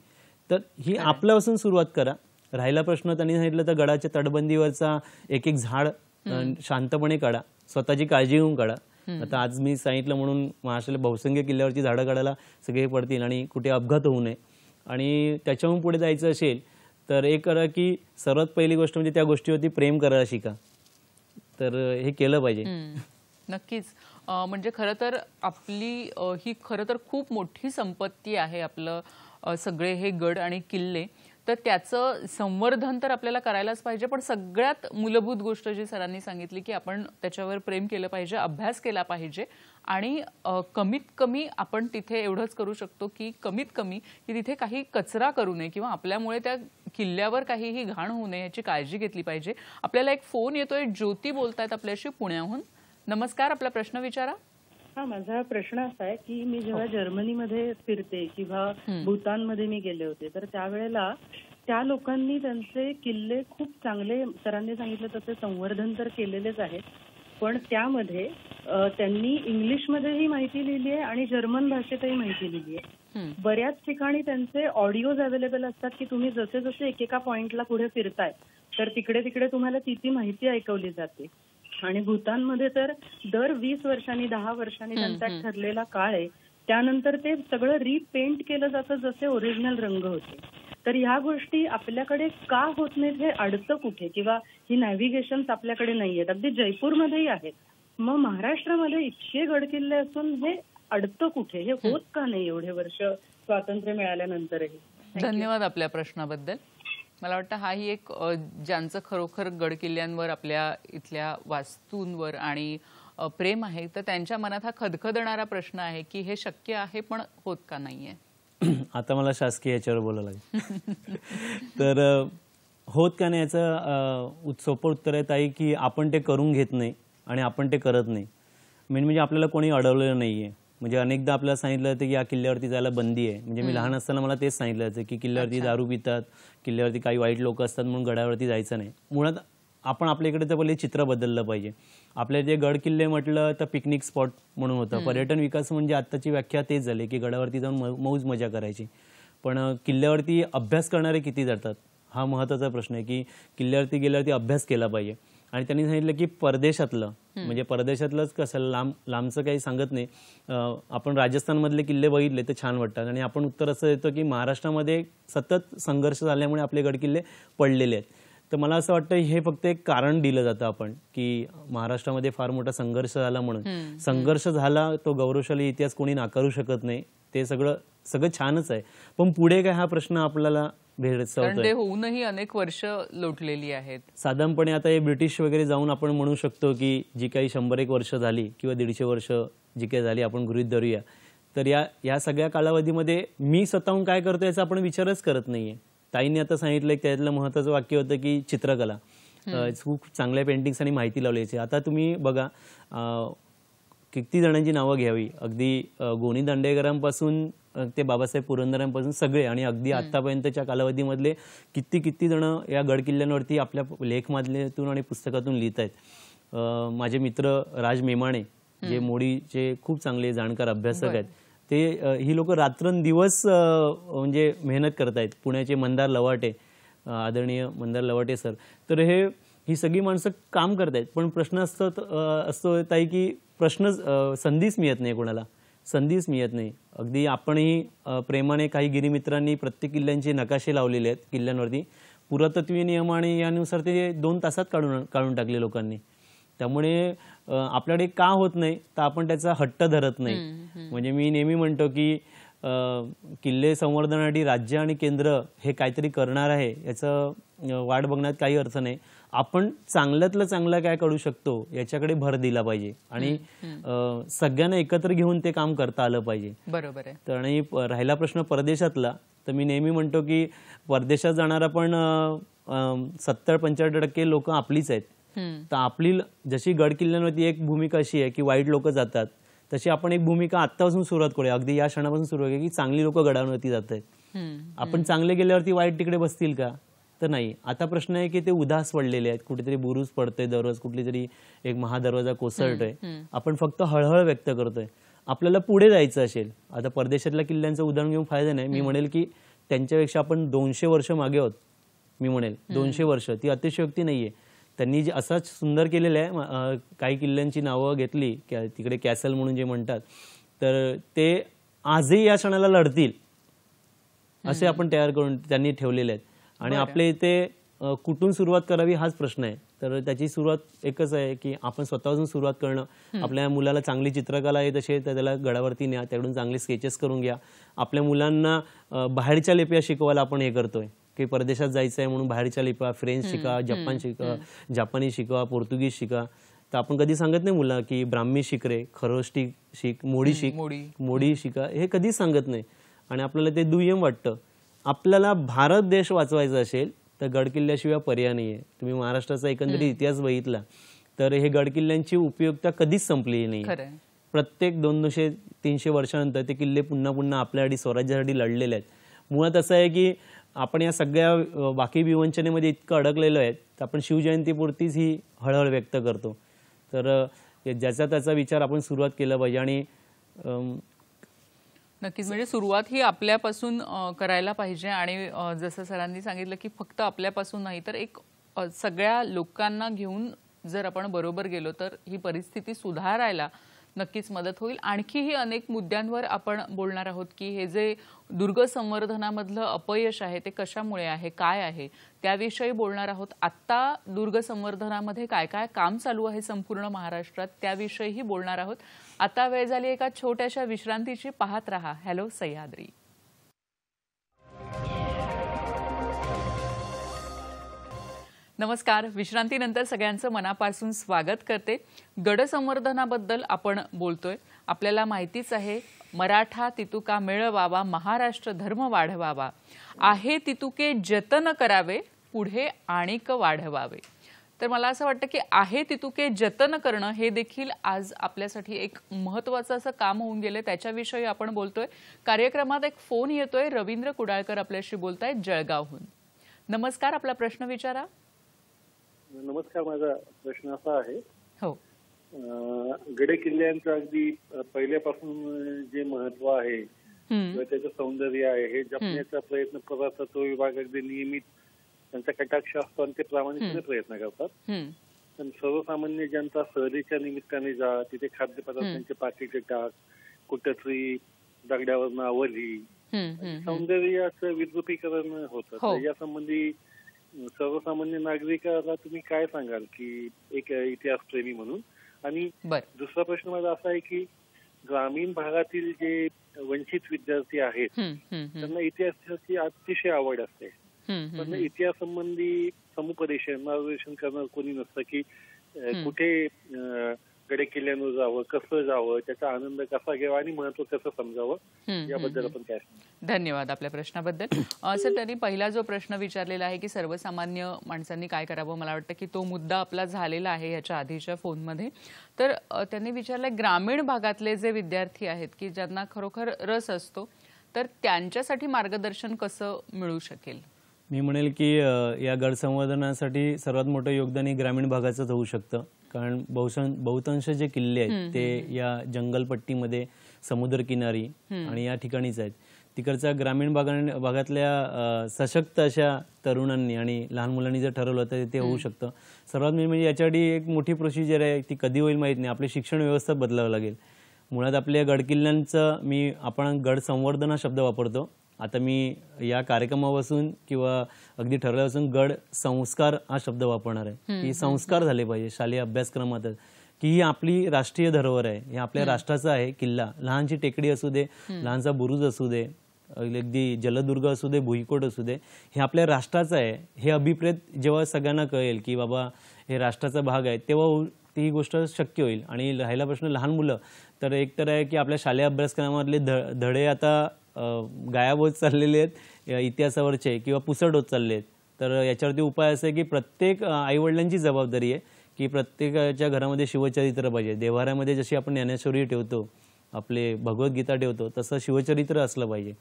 B: तर ही आपल्यापासून सुरुवात करा. राहिला प्रश्न त्यांनी सांगितलं तर गडाच्या तटबंदीवरचा एक झाड शांतपणे काढा, स्वतःची काळजी घेऊन काढा. आता आज मी सांगितलं म्हणून महाराष्ट्राला बहुसंख्य किल्ल्यावरची झाडं काढायला सगळे पडतील आणि कुठे अपघात होऊ नये. आणि त्याच्याहून पुढे जायचं असेल तर एक करा की सर्वात पहिली गोष्ट म्हणजे त्या गोष्टीवरती प्रेम करायला शिका. तर हे केलं पाहिजे.
A: नक्कीच. म्हणजे खरं तर आपली ही खरं तर खूप मोठी संपत्ती आहे आपलं सगळे हे गड आणि किल्ले. तर त्याचं संवर्धन तर आपल्याला करायलाच पाहिजे, पण सगळ्यात मूलभूत गोष्ट जी सरांनी सांगितली की आपण त्याच्यावर प्रेम केलं पाहिजे, अभ्यास केला पाहिजे. आणि कमीत कमी आपण तिथे एवढंच करू शकतो की कमीत कमी की तिथे काही कचरा करू नये किंवा आपल्यामुळे त्या किल्ल्यावर काहीही घाण होऊ नये याची काळजी घेतली पाहिजे. आपल्याला एक फोन येतोय, ज्योती बोलतायत आपल्याशी पुण्याहून. नमस्कार, आपला प्रश्न विचारा.
D: हा, माझा प्रश्न असा आहे की मी जेव्हा जर्मनीमध्ये फिरते किंवा भूतानमध्ये मी गेले होते, तर त्यावेळेला त्या लोकांनी त्यांचे किल्ले खूप चांगले, सरांनी सांगितलं तसे संवर्धन तर केलेलेच आहे, पण त्यामध्ये त्यांनी इंग्लिशमध्येही माहिती लिहिली आहे आणि जर्मन भाषेतही माहिती लिहिली आहे. बऱ्याच ठिकाणी त्यांचे ऑडिओज अवेलेबल असतात की तुम्ही जसे जसे एकेका पॉइंटला पुढे फिरताय तर तिकडे तिकडे तुम्हाला ती माहिती ऐकवली जाते. आणि भूतानमध्ये तर दर 20 वर्षांनी 10 वर्षांनी त्यांचा ठरलेला काळ आहे, त्यानंतर ते सगळं रिपेंट केलं जातं जसे ओरिजिनल रंग होते. तर ह्या गोष्टी आपल्याकडे का होत नाहीत, हे अडतं कुठे, किंवा ही नॅव्हिगेशन आपल्याकडे नाहीयेत. अगदी जयपूरमध्येही आहेत, मग महाराष्ट्रामध्ये इतके गडकिल्ले असून हे अडतं कुठे, हे होत का नाही एवढे वर्ष स्वातंत्र्य मिळाल्यानंतरही.
A: धन्यवाद आपल्या प्रश्नाबद्दल. मला वाटतं हाही एक ज्यांचं खरोखर गड किल्ल्यांवर, आपल्या इथल्या वास्तूंवर आणि प्रेम आहे, तर त्यांच्या मनात हा खदखदणारा प्रश्न आहे की हे शक्य आहे पण होत का नाहीये.
B: आता मला शासकीय याच्यावर बोलायला लागेल. तर होत का नाही याचं सोपं उत्तर आहे ताई की आपण ते करून घेत नाही आणि आपण ते करत नाही. मेन म्हणजे आपल्याला कोणी अडवलेलं नाहीये. म्हणजे अनेकदा आपल्याला सांगितलं जातं की या किल्ल्यावरती जायला बंदी आहे. म्हणजे मी लहान असताना मला तेच सांगितलं जातं की किल्ल्यावरती दारू पितात, किल्ल्यावरती काही वाईट लोक असतात म्हणून गडावरती जायचं नाही. मुळात आपण आपल्या इकडे तर पहिले चित्र बदललं पाहिजे. आपल्या जे गड किल्ले म्हटलं तर पिकनिक स्पॉट म्हणून होतं. पर्यटन विकास म्हणजे आत्ताची व्याख्या तेच झाली की गडावरती जाऊन मौज मजा करायची. पण किल्ल्यावरती अभ्यास करणारे किती जातात हा महत्त्वाचा प्रश्न आहे की किल्ल्यावरती गेल्यावरती अभ्यास केला पाहिजे. आणि त्यांनी सांगितलं की परदेशातलं, म्हणजे परदेशातलंच कसं लांबचं काही सांगत नाही. आपण राजस्थानमधले किल्ले बघितले तर छान वाटतात आणि आपण उत्तर असं देतो की महाराष्ट्रामध्ये सतत संघर्ष झाल्यामुळे आपले गडकिल्ले पडलेले आहेत. तर मला असं वाटतं हे फक्त एक कारण दिलं जातं आपण की महाराष्ट्रामध्ये फार मोठा संघर्ष झाला म्हणून. संघर्ष झाला तो गौरवशाली इतिहास कोणी नाकारू शकत नाही. ते सगळं छानच आहे, पण पुढे काय हा प्रश्न आपल्याला
A: कारण ते होऊनही अनेक वर्ष लोटलेली आहेत.
B: साधारणपणे आता हे ब्रिटिश वगैरे जाऊन आपण म्हणू शकतो की जी काही 100-1 वर्ष झाली किंवा 150 वर्ष जी काही झाली आपण गृहीत धरूया, तर या सगळ्या कालावधीमध्ये मी स्वतःहून काय करतो याचा आपण विचारच करत नाहीये. ताईंनी आता सांगितलं की त्यातलं महत्त्वाचं वाक्य होतं की चित्रकला, खूप चांगल्या पेंटिंग्स आणि माहिती लावल्याची. आता तुम्ही बघा किती जणांची नावं घ्यावी, अगदी गोनी दांडेकरांपासून ते बाबासाहेब पुरंदरांपासून सगळे, आणि अगदी आतापर्यंतच्या कालावधीमधले किती जण या गडकिल्ल्यांवरती आपल्या लेखमालेतून आणि पुस्तकातून लिहित आहेत. माझे मित्र राज मेमाणे जे मोडीचे खूप चांगले जाणकार अभ्यासक आहेत, ते ही लोक रात्रंदिवस म्हणजे मेहनत करत आहेत. पुण्याचे मंदार लवाटे, आदरणीय मंदार लवाटे सर, तर ही सगळी माणसं काम करत आहेत. पण प्रश्न असतो ताई की संधीच मिळत नाही, कोणाला संधीच मिळत नाही. अगदी आपणही प्रेमाने काही गिरीमित्रांनी प्रत्येक किल्ल्यांचे नकाशे लावलेले आहेत किल्ल्यांवरती, पुरातत्वीय नियम आणि यानुसार ते 2 तासात काढून टाकले लोकांनी. त्यामुळे आपल्याकडे का होत नाही तर आपण त्याचा हट्ट धरत नाही. म्हणजे मी नेहमी म्हणतो की किल्ले संवर्धनासाठी राज्य आणि केंद्र हे काहीतरी करणार आहे, याचं वाट बघण्यात काही अर्थ नाही. आपण चांगल्यातलं चांगलं काय करू शकतो याच्याकडे भर दिला पाहिजे आणि सगळ्यांना एकत्र घेऊन ते काम करता आलं पाहिजे.
A: बरोबर आहे.
B: तर आणि राहिला प्रश्न परदेशातला, तर मी नेहमी म्हणतो की परदेशात जाणारा पण 70-75% लोक आपलीच आहेत. तर आपली जशी गड किल्ल्यांवरती एक भूमिका अशी आहे की वाईट लोक जातात, तशी आपण एक भूमिका आत्तापासून सुरुवात करूया, अगदी या क्षणापासून सुरुवात करूया की चांगली लोक गडावरती जात आहेत. आपण चांगले गेल्यावरती वाईट तिकडे बसतील का? तर नाही. आता प्रश्न आहे की ते उदास पडलेले आहेत, कुठेतरी बुरुज पडतोय दररोज, कुठली तरी एक महादरवाजा कोसळतोय, आपण फक्त हळहळ व्यक्त करतोय. आपल्याला पुढे जायचं असेल, आता परदेशातल्या किल्ल्यांचं उदाहरण घेऊन फायदा नाही. मी म्हणेल की त्यांच्यापेक्षा आपण 200 वर्ष मागे आहोत. मी म्हणेल 200 वर्ष, ती अतिशयोक्ती नाहीये. त्यांनी जे असंच सुंदर केलेलं आहे. काही किल्ल्यांची नावं घेतली तिकडे कॅसल म्हणून जे म्हणतात, तर ते आजही या क्षणाला लढतील असे आपण तयार करून त्यांनी ठेवलेले आहेत. आणि आपल्या इथे कुठून सुरुवात करावी हाच प्रश्न आहे. तर त्याची सुरुवात एकच आहे की आपण स्वतःपासून सुरुवात करणं. आपल्या मुलाला चांगली चित्रकला येत असेल तर त्याला गडावरती न्या, त्याकडून चांगले स्केचेस करून घ्या. आपल्या मुलांना बाहेरच्या लिप्या शिकवायला आपण हे करतोय की परदेशात जायचं आहे म्हणून बाहेरच्या लिप्या, फ्रेंच शिका, जपानी शिका, पोर्तुगीज शिका. तर आपण कधी सांगत नाही मुला की ब्राह्मी शिक रे, खरोष्टी शिक, मोडी शिका, हे कधीच सांगत नाही. आणि आपल्याला ते दुय्यम वाटतं. आपल्याला भारत देश वाचवायचा असेल तर गडकिल्ल्याशिवाय पर्याय नाहीये. तुम्ही महाराष्ट्राचा एकंदरीत इतिहास बघितला तर हे गडकिल्ल्यांची उपयोगिता कधीच संपलेली नाही.
A: खरंय.
B: प्रत्येक 200-300 वर्षानंतर ते किल्ले पुन्हा पुन्हा आपल्यासाठी स्वराज्यासाठी लढलेले आहेत. मुळात असं आहे की आपण या सगळ्या बाकी विवंचनेमध्ये इतकं अडकलेलो आहे तर आपण शिवजयंतीपुरतीच ही हळहळ व्यक्त करतो. तर ज्याचा त्याचा विचार आपण सुरुवात केला पाहिजे. आणि
A: नक्कीच, म्हणजे सुरुवात ही आपल्यापासून करायला पाहिजे. आणि जसं सरांनी सांगितलं की फक्त आपल्यापासून नाही तर एक सगळ्या लोकांना घेऊन जर आपण बरोबर गेलो तर ही परिस्थिती सुधारायला नक्कीच मदत होईल. आणखीही अनेक मुद्द्यांवर आपण बोलणार आहोत की हे जे दुर्ग संवर्धनामधलं अपयश आहे ते कशामुळे आहे, काय आहे, त्याविषयी बोलणार आहोत. आत्ता दुर्ग संवर्धनामध्ये काय काय काम चालू आहे संपूर्ण महाराष्ट्रात त्याविषयीही बोलणार आहोत. आता वेळ झाली एका छोट्याशा विश्रांतीची. पाहत रहा हॅलो सह्याद्री. नमस्कार. विश्रांतीनंतर सगळ्यांचं मनापासून स्वागत करते. गड संवर्धनाबद्दल आपण बोलतोय. आपल्याला माहितीच आहे, मराठा तितुका मिळवावा, महाराष्ट्र धर्म वाढवावा, आहे तितुके जतन करावे, पुढे आणिक वाढवावे. तर मला असं वाटतं की आहे तितुके जतन करणं हे देखील आज आपल्यासाठी एक महत्त्वाचं असं काम होऊन गेले. त्याच्याविषयी आपण बोलतोय. कार्यक्रमात एक फोन येतोय. रवींद्र कुडाळकर आपल्याशी बोलतायत जळगावहून. नमस्कार, आपला प्रश्न विचारा.
E: नमस्कार. माझा प्रश्न असा आहे,
A: हो,
E: गड किल्ल्यांचं अगदी पहिल्यापासून जे महत्व आहे किंवा त्याचं सौंदर्य आहे हे जपण्याचा प्रयत्न पुरातत्व विभाग अगदी नियमित त्यांचा कटाक्ष असतो आणि ते प्रामाणिकपणे प्रयत्न करतात. पण सर्वसामान्य जनता सहलीच्या निमित्ताने जा, तिथे खाद्यपदार्थांचे पाकिटे टाक, कुठेतरी दगड्यावर नाव लिही, सौंदर्याचं विद्रुपीकरण होतं. यासंबंधी सर्वसामान्य नागरिकाला तुम्ही काय सांगाल की एक इतिहासप्रेमी म्हणून? आणि दुसरा प्रश्न माझा असा आहे की ग्रामीण भागातील जे वंचित विद्यार्थी आहेत त्यांना इतिहासाची अतिशय आवड असते, पण इतिहासासंबंधी समुपदेशन मार्गदर्शन करणार कोणी नसतं की कुठे गड किल्ल्यांवर जावं, कसं जावं, त्याचा आनंद कसा घ्यावा आणि महत्व कसं समजावं, याबद्दल आपण काय?
A: धन्यवाद आपल्या प्रश्नाबद्दल. सर, त्यांनी पहिला जो प्रश्न विचारलेला आहे की सर्वसामान्य माणसांनी काय करावं, मला वाटतं की तो मुद्दा आपला झालेला आहे याच्या आधीच्या फोनमध्ये. तर त्यांनी विचारलं ग्रामीण भागातले जे विद्यार्थी आहेत की ज्यांना खरोखर रस असतो तर त्यांच्यासाठी मार्गदर्शन कसं मिळू शकेल?
B: मी म्हणेल की या गड संवर्धनासाठी सर्वात मोठं योगदान हे ग्रामीण भागाचंच होऊ शकतं. कारण बहुतांश जे किल्ले आहेत ते या जंगलपट्टीमध्ये, समुद्रकिनारी आणि या ठिकाणीच आहेत. तिकडच्या ग्रामीण भागातल्या सशक्त अशा तरुणांनी आणि लहान मुलांनी जर ठरवलं तर ते होऊ शकतं. सर्वात म्हणजे याच्यासाठी एक मोठी प्रोसिजर आहे, ती कधी होईल माहीत नाही. आपली शिक्षण व्यवस्था बदलावं लागेल. मुळात आपल्या गडकिल्ल्यांचं आपण गड संवर्धन हा शब्द वापरतो. आता मी या कार्यक्रमापासून किंवा अगदी ठरल्यापासून गड संस्कार हा शब्द वापरणार आहे की संस्कार झाले पाहिजे शालेय अभ्यासक्रमातच, की ही आपली राष्ट्रीय धरोहर आहे, हे आपल्या राष्ट्राचा आहे किल्ला. लहानची टेकडी असू दे, लहानचा बुरुज असू दे, अगदी जलदुर्ग असू दे, भुईकोट असू दे, हे आपल्या राष्ट्राचं आहे. हे अभिप्रेत जेव्हा सगळ्यांना कळेल की बाबा हे राष्ट्राचा भाग आहे तेव्हा ती गोष्ट शक्य होईल. आणि राहिला प्रश्न लहान मुलं, तर एक तर आहे की आपल्या शालेय अभ्यासक्रमातले धडे आता गायब होत चाललेले आहेत इतिहासावरचे किंवा पुसट होत चालले आहेत. तर याच्यावरती उपाय असा आहे की प्रत्येक आईवडिलांची जबाबदारी आहे की प्रत्येकाच्या घरामध्ये शिवचरित्र पाहिजे. देव्हाऱ्यामध्ये जशी आपण ज्ञानेश्वरी ठेवतो, आपले भगवद्गीता ठेवतो, तसं शिवचरित्र असलं पाहिजे.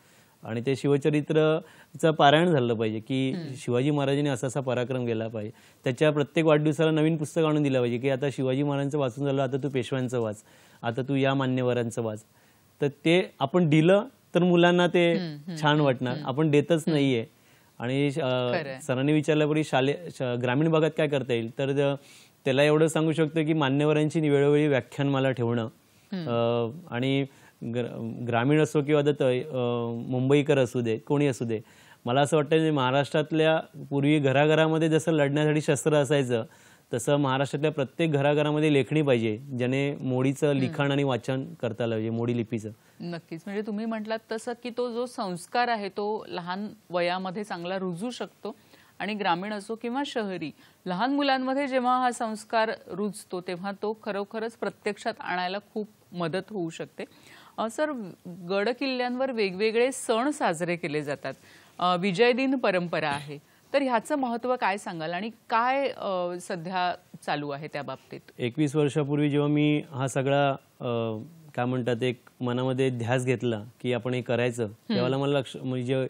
B: आणि ते शिवचरित्रचं पारायण झालं पाहिजे की शिवाजी महाराजांनी असा असा पराक्रम केला पाहिजे. त्याच्या प्रत्येक वाढदिवसाला नवीन पुस्तक आणून दिलं पाहिजे की आता शिवाजी महाराजांचं वाचून झालं, आता तू पेशव्यांचं वाच, आता तू या मान्यवरांचं वाच. तर ते आपण दिलं तर मुलांना ते छान वाटणार. आपण देतच नाहीये. आणि सरांनी विचारल्यापरी ग्रामीण भागात काय करता येईल, तर त्याला एवढं सांगू शकतो की मान्यवरांची वेळोवेळी व्याख्यानमाला ठेवणं. आणि ग्रामीण असो किंवा मुंबईकर असू दे, कोणी असू दे, मला असं वाटतं महाराष्ट्रातल्या पूर्वी घराघरामध्ये जसं लढण्यासाठी शस्त्र असायचं तसं महाराष्ट्रातल्या प्रत्येक घराघरामध्ये लेखणी पाहिजे, ज्याने मोडीचं लिखाण आणि वाचन करता आलं पाहिजे, मोडी लिपीचं.
A: नक्कीच, म्हणजे तुम्ही म्हटलात तसं की तो जो संस्कार आहे तो लहान वयामध्ये चांगला रुजू शकतो. आणि ग्रामीण असो किंवा शहरी, लहान मुलांमध्ये जेव्हा हा संस्कार रुजतो तेव्हा तो खरोखरच प्रत्यक्षात आणायला खूप मदत होऊ शकते. सर, गड किल्ल्यांवर वेगवेगळे सण साजरे केले जातात, विजय दिन परंपरा आहे, तर ह्याचं महत्त्व काय सांगाल आणि काय सध्या चालू आहे त्या बाबतीत?
B: 21 वर्षापूर्वी जेव्हा मी हा सगळा काय म्हणतात एक मनामध्ये ध्यास घेतला की आपण हे करायचं, त्यावेळेला मला म्हणजे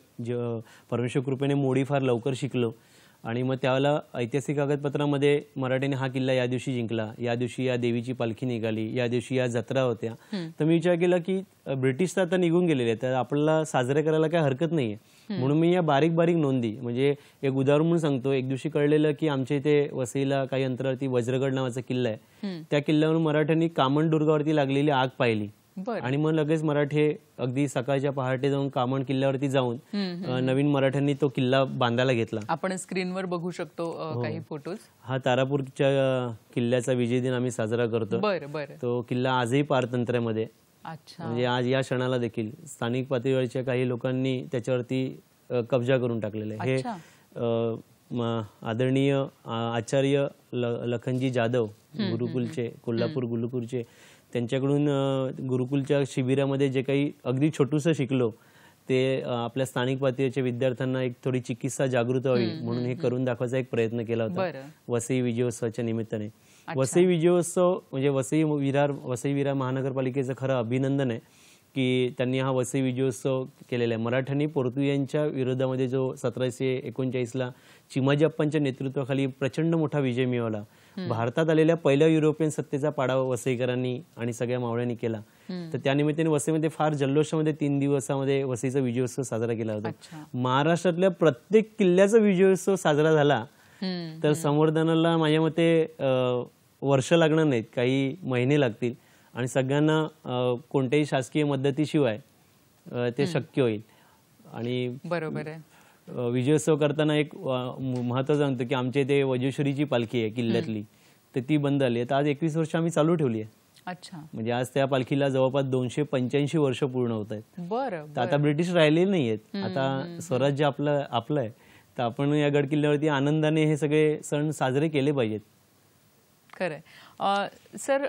B: परमेश्वर कृपेने मोडी फार लवकर शिकलो. आणि मग त्यावेळेला ऐतिहासिक कागदपत्रामध्ये मराठ्याने हा किल्ला या दिवशी जिंकला, या दिवशी या देवीची पालखी निघाली, या दिवशी या जत्रा होत्या. तर मी विचार केला की ब्रिटिश तर आता निघून गेलेले तर आपल्याला साजरे करायला काय हरकत नाहीये. म्हणून मी या बारीक बारीक नोंदी, म्हणजे एक उदाहरण म्हणून सांगतो. एक दिवशी कळलेलं की आमच्या इथे वसईला काही अंतरावरती वज्रगड नावाचा किल्ला आहे. त्या किल्ल्यावरून मराठ्यांनी कामण दुर्गावरती लागलेली आग पाहिली आणि मग लगेच मराठे अगदी सकाळच्या पहाटे जाऊन कामण किल्ल्यावरती जाऊन नवीन मराठ्यांनी तो किल्ला बांधायला घेतला.
A: आपण स्क्रीनवर बघू शकतो काही फोटोज.
B: हा तारापूरच्या किल्ल्याचा विजय दिन आम्ही साजरा करतो. तो किल्ला आजही पारतंत्र्यामध्ये. म्हणजे आज या क्षणाला देखील स्थानिक पातळीवरच्या काही लोकांनी त्याच्यावरती कब्जा करून टाकलेला आहे. हे आदरणीय आचार्य लखनजी जाधव गुरुकुलचे, कोल्हापूर गुरुकुलचे, त्यांच्याकडून गुरुकुलच्या शिबिरामध्ये जे काही अगदी छोटूसं शिकलो ते आपल्या स्थानिक पातळीच्या विद्यार्थ्यांना एक थोडी चिकित्सा जागृत व्हावी म्हणून हे करून दाखवायचा एक प्रयत्न केला होता वसई विजयोत्सवाच्या निमित्ताने. वसई विजयोत्सव म्हणजे वसई विरार महानगरपालिकेचं खरं अभिनंदन आहे की त्यांनी हा वसई विजयोत्सव केलेला आहे. मराठ्यांनी पोर्तुगीजांच्या विरोधामध्ये जो 1739ला चिमाजी अप्पांच्या नेतृत्वाखाली प्रचंड मोठा विजय मिळवला. भारतात आलेल्या पहिल्या युरोपियन सत्तेचा पाडाव वसईकरांनी आणि सगळ्या मावळ्यांनी केला. तर त्या निमित्ताने वसईमध्ये फार जल्लोषामध्ये 3 दिवसामध्ये वसईचा विजयोत्सव साजरा केला होता. महाराष्ट्रातल्या प्रत्येक किल्ल्याचा विजयोत्सव साजरा झाला तर संवर्धनाला माझ्या मते वर्ष लागणार नाहीत, काही महिने लागतील आणि सगळ्यांना कोणत्याही शासकीय मदतीशिवाय ते शक्य होईल. आणि
A: बरोबर आहे.
B: विजयोत्सव करताना एक महत्त्व सांगतो की आमच्या इथे वज्रेश्वरीची पालखी आहे किल्ल्यातली, तर ती बंद आली आहे. तर आज 21 वर्ष आम्ही चालू ठेवली आहे.
A: अच्छा.
B: म्हणजे आज त्या पालखीला जवळपास 285 वर्ष पूर्ण होत आहेत.
A: बरं.
B: तर आता ब्रिटिश राहिलेले नाहीयेत, आता स्वराज्य आपलं आहे. तर आपण या गड किल्ल्यावरती आनंदाने हे सगळे सण साजरे केले पाहिजेत.
A: खरंय. सर,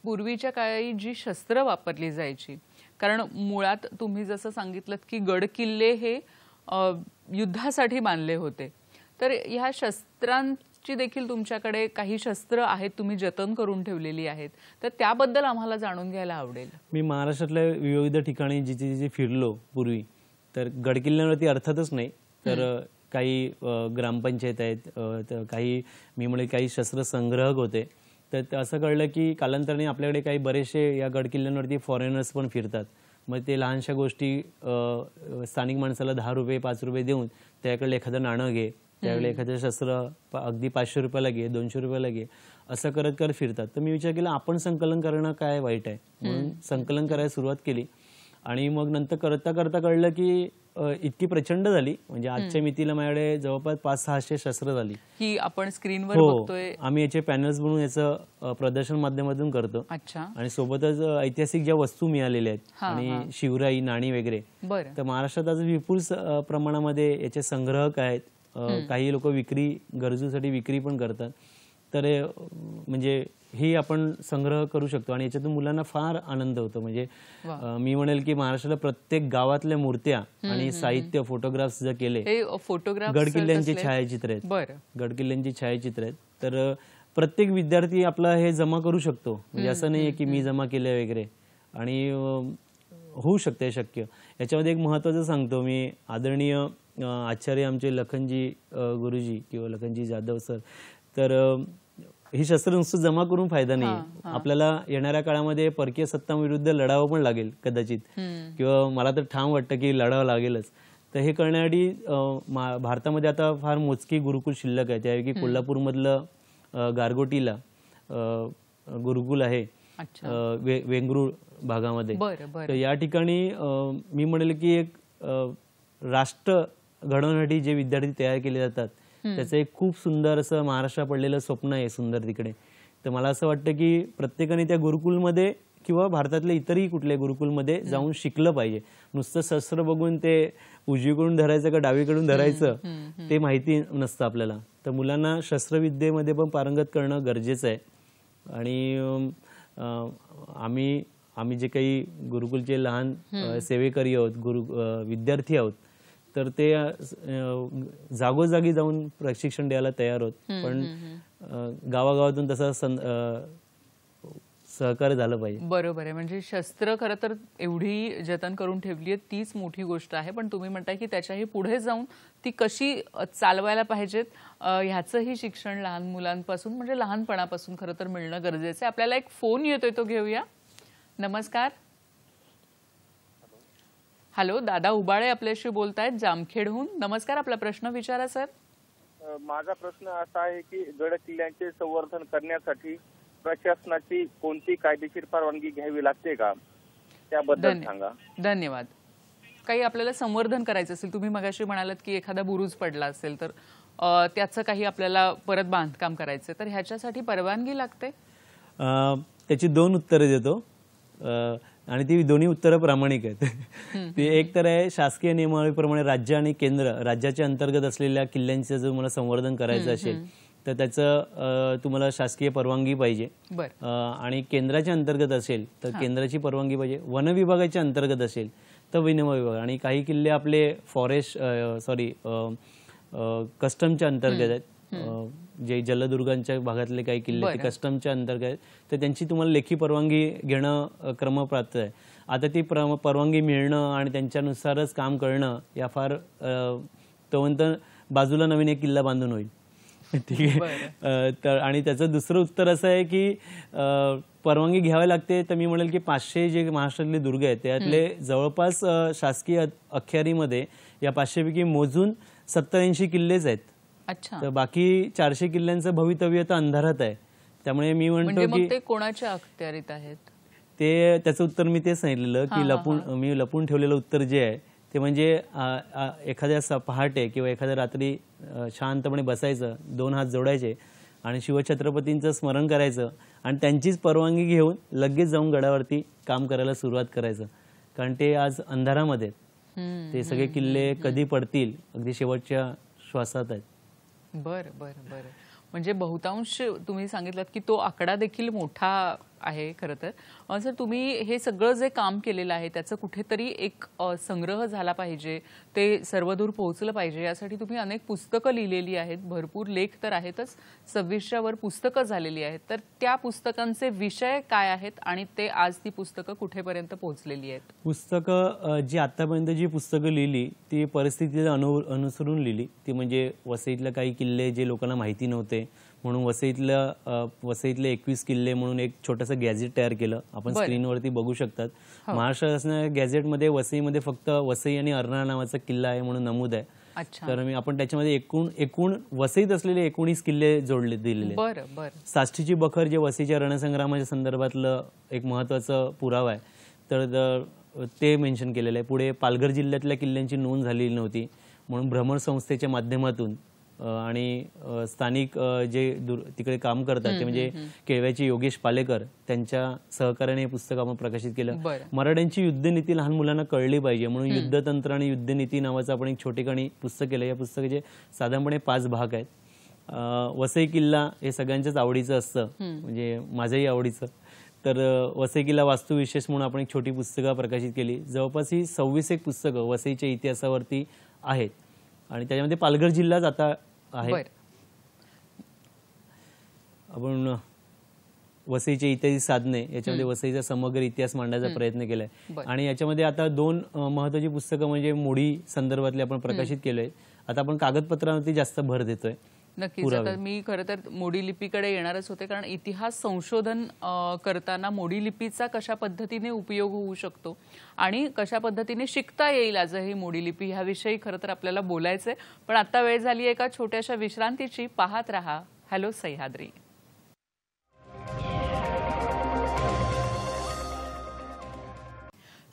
A: पूर्वीच्या काळी जी शस्त्र वापरली जायची, कारण मुळात तुम्ही जसं सांगितलं की गड किल्ले हे युद्धासाठी बांधले होते, तर ह्या शस्त्रांची देखील तुमच्याकडे काही शस्त्र आहेत, तुम्ही जतन करून ठेवलेली आहेत, तर त्याबद्दल आम्हाला जाणून घ्यायला आवडेल.
B: मी महाराष्ट्रातल्या विविध ठिकाणी जिथे जिथे फिरलो पूर्वी, तर गड किल्ल्यांवरती अर्थातच नाही तर काही ग्रामपंचायत आहेत, तर काही मी म्हणेल काही शस्त्र संग्राहक होते. तर असं कळलं की कालांतराने आपल्याकडे काही बरेचसे या गड किल्ल्यांवरती फॉरेनर्स पण फिरतात. मग ते लहानशा गोष्टी स्थानिक माणसाला 10 रुपये 5 रुपये देऊन त्याकडे एखादं नाणं घे, त्यावेळेला एखादं शस्त्र अगदी 500 रुपयाला घे, 200 रुपयाला घे, असं करत करत फिरतात. तर मी विचार केला आपण संकलन करणं काय वाईट आहे, म्हणून संकलन करायला सुरुवात केली. आणि मग नंतर करता करता कळलं की इतकी प्रचंड झाली, म्हणजे आजच्या मितीला माझ्याकडे जवळपास 500-600 शस्त्र झाली
A: की आपण स्क्रीनवर बघतोय.
B: आम्ही याचे पॅनल्स बनवून याचं प्रदर्शन माध्यमातून करतो. आणि सोबतच ऐतिहासिक ज्या वस्तू मिळालेल्या आहेत आणि शिवराई नाणी वगैरे, तर महाराष्ट्रात आज विपुल प्रमाणामध्ये याचे संग्राहक आहेत. काही लोक गरजूसाठी विक्री पण करतात. तर म्हणजे ही आपण संग्रह करू शकतो आणि याच्यातून मुलांना फार आनंद होतो. म्हणजे मी म्हणेल की महाराष्ट्राला प्रत्येक गावातल्या मूर्त्या आणि साहित्य फोटोग्राफ्स जर केले, गड किल्ल्यांची छायाचित्र आहेत, गड किल्ल्यांची छायाचित्र आहेत, तर प्रत्येक विद्यार्थी आपला हे जमा करू शकतो. म्हणजे असं नाही की मी जमा केले वगैरे, आणि होऊ शकते शक्य. याच्यामध्ये एक महत्वाचं सांगतो मी, आदरणीय आचार्य आमचे लखनजी गुरुजी किंवा लखनजी जाधव सर, तर ही शस्त्र नुसतं जमा करून फायदा नाही. आपल्याला येणाऱ्या काळामध्ये परकीय सत्तांविरुद्ध लढावं पण लागेल कदाचित, किंवा मला तर ठाम वाटतं की लढावं लागेलच. तर हे करण्यासाठी भारतामध्ये आता फार मोजकी गुरुकुल शिल्लक आहे. त्यापैकी कोल्हापूरमधलं गारगोटीला गुरुकुल आहे, वेंगरूळ भागामध्ये. तर या ठिकाणी मी म्हणेल की एक राष्ट्र घडवण्यासाठी जे विद्यार्थी तयार केले जातात त्याचं एक खूप सुंदर असं महाराष्ट्र पडलेलं स्वप्न आहे सुंदर तिकडे. तर मला असं वाटतं की प्रत्येकाने त्या गुरुकुलमध्ये किंवा भारतातल्या इतरही कुठल्या गुरुकुलमध्ये जाऊन शिकलं पाहिजे. नुसतं शस्त्र बघून ते उजवीकडून धरायचं का डावीकडून धरायचं ते माहिती नसतं आपल्याला. तर मुलांना शस्त्रविद्येमध्ये पण पारंगत करणं गरजेचं आहे. आणि आम्ही जे काही गुरुकुलचे लहान सेवेकरी आहोत, विद्यार्थी आहोत, तर ते जागोजागी जाऊन प्रशिक्षण द्यायला तयार होत, पण गावागावातून तसं सहकार्य झालं पाहिजे.
A: बरोबर आहे. म्हणजे शस्त्र खरं तर एवढी जतन करून ठेवली आहे तीच मोठी गोष्ट आहे, पण तुम्ही म्हणताय की त्याच्याही पुढे जाऊन ती कशी चालवायला पाहिजेत ह्याचंही शिक्षण लहान मुलांपासून म्हणजे लहानपणापासून खरं तर मिळणं गरजेचं आहे. आपल्याला एक फोन येतोय, तो घेऊया. नमस्कार. हॅलो, दादा उबाळे आपल्याशी बोलतायत जामखेडहून. नमस्कार, आपला प्रश्न विचारा सर.
F: माझा प्रश्न असा आहे की गड किल्ल्यांचे संवर्धन करण्यासाठी प्रशासनाची कोणती कायदेशीर परवानगी घ्यावी लागते का, त्याबद्दल सांगा.
A: धन्यवाद. काही आपल्याला संवर्धन करायचं असेल, तुम्ही मगाशी म्हणालात की एखादा बुरुज पडला असेल तर त्याचं काही आपल्याला परत बांधकाम करायचं, तर ह्याच्यासाठी परवानगी लागते?
B: त्याची 2 उत्तरे देतो आणि ती दोन्ही उत्तरं प्रामाणिक आहेत. ती एक तर आहे शासकीय नियमावलीप्रमाणे राज्य आणि केंद्र, राज्याच्या अंतर्गत असलेल्या किल्ल्यांचं जर मला संवर्धन करायचं असेल तर त्याचं तुम्हाला शासकीय परवानगी पाहिजे. आणि केंद्राच्या अंतर्गत असेल तर केंद्राची परवानगी पाहिजे. वन विभागाच्या अंतर्गत असेल तर वन विभाग. आणि काही किल्ले आपले कस्टमच्या अंतर्गत आहेत. जे जलदुर्गांच्या भागातले काही किल्ले ते कस्टमच्या अंतर्गत आहेत, तर त्यांची तुम्हाला लेखी परवानगी घेणं क्रमप्राप्त आहे. आता ती परवानगी मिळणं आणि त्यांच्यानुसारच काम करणं या फार तोपर्यंत बाजूला नवीन एक किल्ला बांधून होईल. ठीक आहे. तर आणि त्याचं दुसरं उत्तर असं आहे की परवानगी घ्यावी लागते. तर मी म्हणेल की 500 जे महाराष्ट्रातले दुर्ग आहेत त्यातले जवळपास शासकीय अखत्यारीमध्ये या 500 पैकी मोजून 70-80 किल्लेच आहेत. तर बाकी 400 किल्ल्यांचं भवितव्य तर अंधारात आहे. त्यामुळे मी म्हणतो की
A: ते कोणाच्या अखत्यारीत आहेत
B: ते, त्याचं उत्तर मी ते सांगितलेलं की मी लपून ठेवलेलं उत्तर जे आहे ते म्हणजे एखाद्या पहाटे किंवा एखाद्या रात्री शांतपणे बसायचं, 2 हात जोडायचे आणि शिवछत्रपतींचं स्मरण करायचं आणि त्यांचीच परवानगी घेऊन लगेच जाऊन गडावरती काम करायला सुरुवात करायचं. कारण ते आज अंधारामध्ये ते सगळे किल्ले कधी पडतील अगदी शेवटच्या श्वासात आहेत.
A: बरं बरं बरं. म्हणजे बहुतांश तुम्ही सांगितलं की तो आकडा देखील मोठा आहे खरं तर. सर, तुम्ही हे सगळं जे काम केलेलं आहे त्याचं कुठेतरी एक संग्रह झाला पाहिजे, ते सर्वदूर पोहोचलं पाहिजे, यासाठी तुम्ही अनेक पुस्तकं लिहिलेली आहेत, भरपूर लेख तर आहेतच, 26च्या वर पुस्तकं झालेली आहेत. तर त्या पुस्तकांचे विषय काय आहेत आणि ते आज ती पुस्तकं कुठेपर्यंत पोहोचलेली आहेत?
B: पुस्तकं जी आतापर्यंत जी पुस्तकं लिहिली ती परिस्थितीला अनुसरून लिहिली. ती म्हणजे वसईतले काही किल्ले जे लोकांना माहिती नव्हते म्हणून वसईतले 21 किल्ले म्हणून एक छोटंसं गॅझेट तयार केलं. आपण स्क्रीनवरती बघू शकतात. महाराष्ट्र शासनाच्या गॅझेटमध्ये वसईमध्ये फक्त वसई आणि अर्नाळा नावाचा किल्ला आहे म्हणून नमूद आहे. तर आपण त्याच्यामध्ये एकूण वसईत असलेले 19 किल्ले जोडले दिलेले. साष्टीची बखर जे वसईच्या रणसंग्रामाच्या संदर्भातलं एक महत्वाचं पुरावा आहे, तर ते मेन्शन केलेलं आहे. पुढे पालघर जिल्ह्यातल्या किल्ल्यांची नोंद झालेली नव्हती म्हणून भ्रमण संस्थेच्या माध्यमातून आणि स्थानिक जे तिकडे काम करतात ते म्हणजे केळव्याचे योगेश पालेकर त्यांच्या सहकार्याने हे पुस्तक आपण प्रकाशित केलं. मराठ्यांची युद्धनीती लहान मुलांना कळली पाहिजे म्हणून युद्धतंत्र आणि युद्धनीती नावाचं आपण एक छोटेखानी पुस्तक केलं. या पुस्तकाचे साधारणपणे 5 भाग आहेत. वसई किल्ला हे सगळ्यांच्याच आवडीचं असतं, म्हणजे माझ्याही आवडीचं. तर वसई किल्ला वास्तुविशेष म्हणून आपण एक छोटी पुस्तकं प्रकाशित केली. जवळपास ही 26 एक पुस्तकं वसईच्या इतिहासावरती आहेत आणि त्याच्यामध्ये पालघर जिल्हाच आता आहे. आपण वसईचे इत्यादी साधने याच्यामध्ये वसईचा समग्र इतिहास मांडण्याचा प्रयत्न केलाय. आणि याच्यामध्ये आता 2 महत्वाची पुस्तकं म्हणजे मोडी संदर्भातले आपण प्रकाशित केलंय. आता आपण कागदपत्रांवरती जास्त भर देतोय.
A: नक्कीच. आता मी खरं तर मोडी लिपीकडे येणारच होते, कारण इतिहास संशोधन करताना मोडी लिपीचा कशा पद्धतीने उपयोग होऊ शकतो आणि कशा पद्धतीने शिकता येईल आजही मोडी लिपी ह्याविषयी खरं तर आपल्याला बोलायचंय. पण आता वेळ झाली एका छोट्याशा विश्रांतीची. पाहत रहा हॅलो सह्याद्री.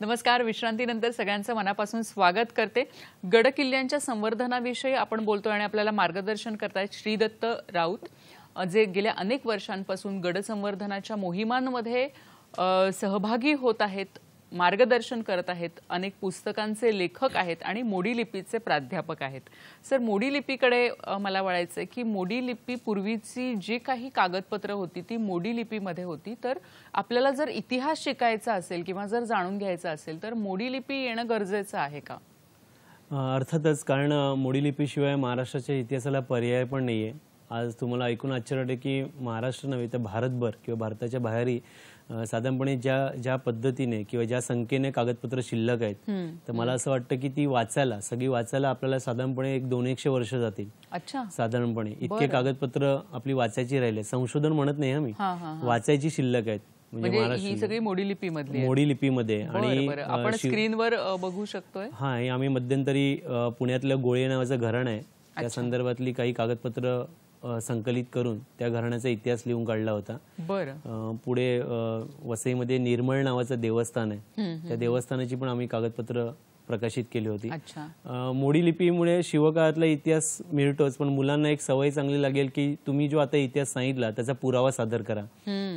A: नमस्कार. विश्रांतीनंतर सगळ्यांचं मनापासून स्वागत करते. गडकिल्ल्यांच्या संवर्धनाविषयी आपण बोलतोय आणि आपल्याला मार्गदर्शन करतायत श्रीदत्त राऊत, जे गेल्या अनेक वर्षांपासून गड संवर्धनाच्या मोहिमांमध्ये सहभागी होत आहेत, मार्गदर्शन करत आहेत, अनेक पुस्तकांचे लेखक आहेत आणि मोडी लिपीचे प्राध्यापक आहेत. सर, मोडी लिपीकडे मला वळायचंय की मोडी लिपी पूर्वीची जी काही कागदपत्र होती ती मोडी लिपीमध्ये होती. तर आपल्याला जर इतिहास शिकायचा असेल किंवा जर जाणून घ्यायचा असेल तर मोडी लिपी येणं गरजेचं आहे का?
B: अर्थातच, कारण मोडी लिपीशिवाय महाराष्ट्राच्या इतिहासाला पर्याय पण नाही आहे. आज तुम्हाला ऐकून आश्चर्य वाटेल की महाराष्ट्र नव्हे तर भारतभर किंवा भारताच्या बाहेरही साधारणपणे ज्या पद्धतीने किंवा ज्या संख्येने कागदपत्र शिल्लक आहेत, तर मला असं वाटतं की ती सगळी वाचायला आपल्याला साधारणपणे 200-100 वर्ष जातील.
A: अच्छा,
B: साधारणपणे इतके कागदपत्र आपली वाचायची राहिले. संशोधन म्हणत नाही मी, वाचायची शिल्लक आहेत.
A: म्हणजे ही सगळी मोडी लिपीमधली
B: मोडी लिपीमध्ये. आणि
A: आपण स्क्रीनवर बघू शकतोय.
B: हे आम्ही मध्यंतरी पुण्यातलं गोळे नावाचं घराणं आहे, त्या संदर्भातली काही कागदपत्र संकलित करून त्या घराण्याचा इतिहास लिहून काढला होता.
A: बरं.
B: पुढे वसईमध्ये निर्मळ नावाचं देवस्थान आहे, त्या देवस्थानाची पण आम्ही कागदपत्र प्रकाशित केली होती. मोडी लिपीमुळे शिवकाळातला इतिहास मिळतोच, पण मुलांना एक सवय चांगली लागेल की तुम्ही जो आता इतिहास सांगितला त्याचा पुरावा सादर करा.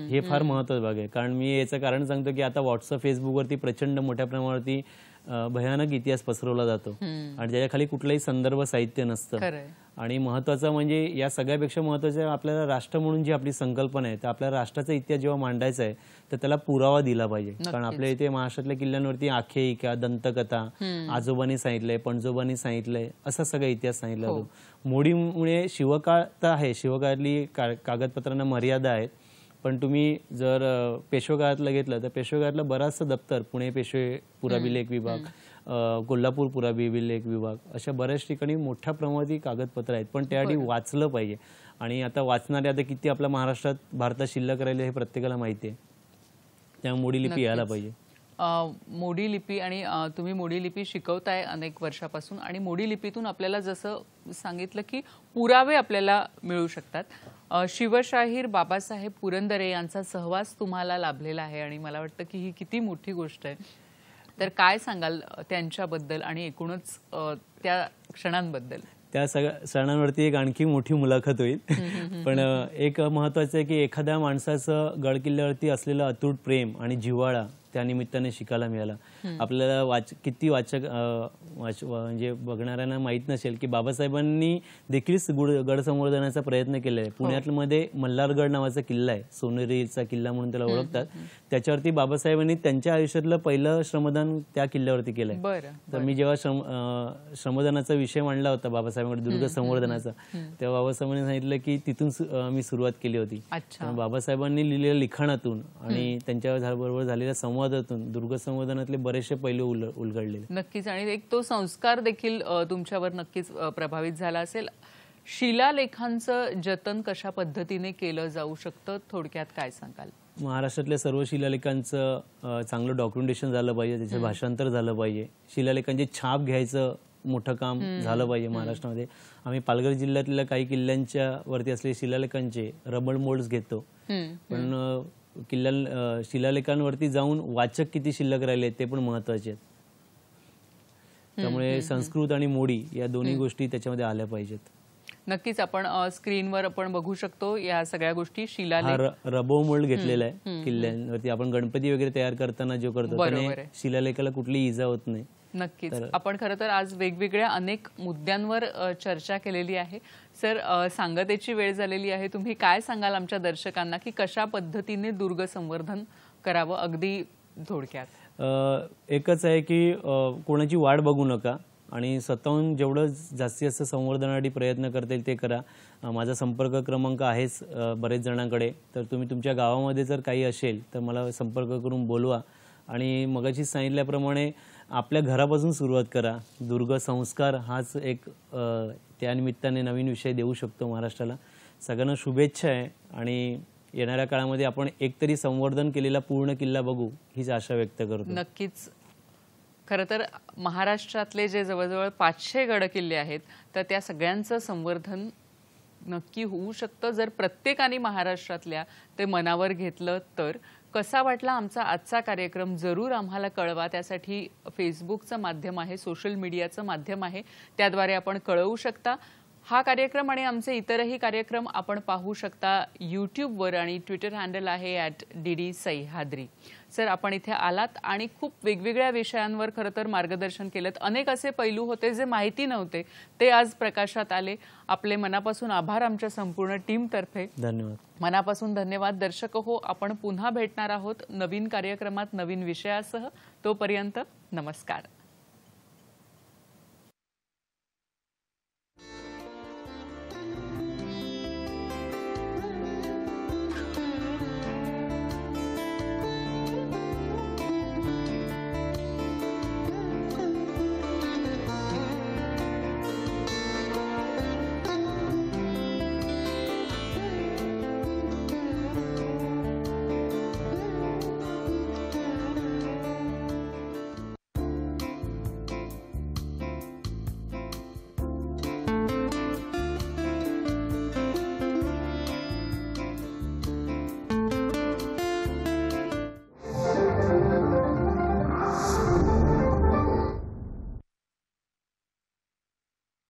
B: हे फार महत्त्वाचं भाग आहे. कारण मी याचं कारण सांगतो की आता व्हॉट्सअप, फेसबुकवरती प्रचंड मोठ्या प्रमाणावरती भयानक इतिहास पसरवला जातो आणि त्याच्याखाली कुठलंही संदर्भ साहित्य नसतं. आणि महत्वाचं म्हणजे या सगळ्यापेक्षा महत्वाचं आपल्याला राष्ट्र म्हणून जी आपली संकल्पना आहे, तर आपल्या राष्ट्राचा इतिहास जेव्हा मांडायचा आहे तर त्याला पुरावा दिला पाहिजे. कारण आपल्या इथे महाराष्ट्रातल्या किल्ल्यांवरती आख्यायिका, दंतकथा, आजोबांनी सांगितलंय, पणजोबांनी सांगितलंय, असा सगळा इतिहास सांगितला जातो. मोडीमुळे शिवकाळ तर आहे, शिवकाळातली कागदपत्रांना मर्यादा आहेत, पण तुम्ही जर पेशवे काळातलं घेतलं तर पेशवे काळातलं बराचसं दप्तर, पुणे पेशवे पुराभिलेख विभाग, कोल्हापूर पुराभिलेख विभाग, अशा बऱ्याच ठिकाणी मोठ्या प्रमाणात कागदपत्र आहेत. पण त्यासाठी वाचलं पाहिजे. आणि आता वाचणारे आता किती आपल्या भारतात शिल्लक राहिले हे प्रत्येकाला माहिती आहे. त्यामुळे मोडी लिपी यायला पाहिजे.
A: मोडी लिपी, आणि तुम्ही मोडी लिपी शिकवताय अनेक वर्षापासून, आणि मोडी लिपीतून आपल्याला जसं सांगितलं की पुरावे आपल्याला मिळू शकतात. शिवशाहीर बाबासाहेब पुरंदरे यांचा सहवास तुम्हाला लाभलेला आहे आणि मला वाटतं की ही किती मोठी गोष्ट आहे. तर काय सांगाल त्यांच्याबद्दल आणि एकूणच त्या क्षणांबद्दल?
B: त्या सगळ्या सणांवरती एक आणखी मोठी मुलाखत होईल. पण एक महत्वाचं आहे की एखाद्या माणसाचं गडकिल्ल्यावरती असलेलं अतूट प्रेम आणि जिव्हाळा त्या निमित्ताने शिकायला मिळाला. आपल्याला किती वाचक म्हणजे बघणाऱ्यांना माहीत नसेल की बाबासाहेबांनी देखील गड संवर्धनाचा प्रयत्न केला आहे. पुण्यामध्ये मल्हारगड नावाचा किल्ला आहे, सोनेरीचा किल्ला म्हणून त्याला ओळखतात. त्याच्यावरती बाबासाहेबांनी त्यांच्या आयुष्यातलं पहिलं श्रमदान त्या किल्ल्यावरती केलंय. तर मी जेव्हा श्रमदानाचा विषय मांडला होता बाबासाहेबांकडे, दुर्ग संवर्धनाचा, तेव्हा बाबासाहेबांनी सांगितलं की तिथून मी सुरुवात केली होती. बाबासाहेबांनी लिहिलेल्या लिखाणातून आणि त्यांच्या बरोबर झालेल्या संवादातून दुर्ग संवर्धनातले बरेचसे पैलू उलगडलेले.
A: नक्कीच. आणि एक तो संस्कार देखील तुमच्यावर नक्कीच प्रभावित झाला असेल. शिलालेखांचं जतन कशा पद्धतीने केलं जाऊ शकतं, थोडक्यात काय सांगाल?
B: महाराष्ट्रातल्या सर्व शिलालेखांचं चांगलं डॉक्युमेंटेशन झालं पाहिजे, त्याचं भाषांतर झालं पाहिजे, शिलालेखांची छाप घ्यायचं मोठं काम झालं पाहिजे महाराष्ट्रामध्ये. आम्ही पालघर जिल्ह्यातल्या काही किल्ल्यांच्या वरती असलेल्या शिलालेखांचे रबर मोल्ड्स घेतो, पण शिलालेखांवरती जाऊन वाचक किती शिल्लक राहिले ते पण महत्वाचे आहेत. त्यामुळे संस्कृत आणि मोडी या दोन्ही गोष्टी त्याच्यामध्ये आल्या पाहिजेत.
A: नक्कीच. आपण स्क्रीनवर आपण बघू शकतो या सगळ्या गोष्टी. शिलालेख
B: रबो मोल्ड घेतलेला आहे किल्ल्यांवरती. आपण गणपती वगैरे तयार करताना जो करतो त्याने शिलालेखाला कुठलीही इजा होत नाही.
A: नक्कीच. आपण खरं तर आज वेगवेगळ्या अनेक मुद्द्यांवर चर्चा केलेली आहे. सर, सांगतेची वेळ झालेली आहे. तुम्ही काय सांगाल आमच्या दर्शकांना की कशा पद्धतीने दुर्ग संवर्धन करावं, अगदी थोडक्यात?
B: एकच आहे की कोणाची वाट बघू नका आणि स्वतःहून जेवढं जास्तीत जास्त संवर्धनासाठी प्रयत्न करता येईल ते करा. माझा संपर्क क्रमांक आहेच बरेच जणांकडे, तर तुम्ही तुमच्या गावामध्ये जर काही असेल तर मला संपर्क करून बोलवा. आणि मगाशी सांगितल्याप्रमाणे आपल्या घरापासून सुरुवात करा. दुर्ग संस्कार हाच एक त्या निमित्ताने नवीन विषय देऊ शकतो महाराष्ट्राला. सगळ्यांना शुभेच्छा आहे आणि येणाऱ्या काळामध्ये आपण एकतरी संवर्धन केलेला पूर्ण किल्ला बघू हीच आशा व्यक्त करतो.
A: नक्कीच. खरं तर महाराष्ट्रातले जे जवळजवळ 500 गडकिल्ले आहेत तर त्या सगळ्यांचं संवर्धन नक्की होऊ शकतं जर प्रत्येकाने महाराष्ट्रातल्या ते मनावर घेतलं तर. कसा वाटला आमचा आजचा कार्यक्रम जरूर आम्हाला कळवा. त्यासाठी फेसबुकचं माध्यम आहे, सोशल मीडियाचं माध्यम आहे, त्याद्वारे आपण कळवू शकता. हा कार्यक्रम आणि आमचे इतरही कार्यक्रम आपण पाहू शकता यूट्यूबवर आणि ट्विटर हँडल आहे @DD सह्याद्री. सर, आपण इथे आलात आणि खूप वेगवेगळ्या विषयांवर खरं तर मार्गदर्शन केलं. अनेक असे पैलू होते जे माहिती नव्हते, ते आज प्रकाशात आले. आपले मनापासून आभार आमच्या संपूर्ण टीमतर्फे.
B: धन्यवाद.
A: मनापासून धन्यवाद. दर्शक हो, आपण पुन्हा भेटणार आहोत नवीन कार्यक्रमात नवीन विषयासह. तोपर्यंत नमस्कार.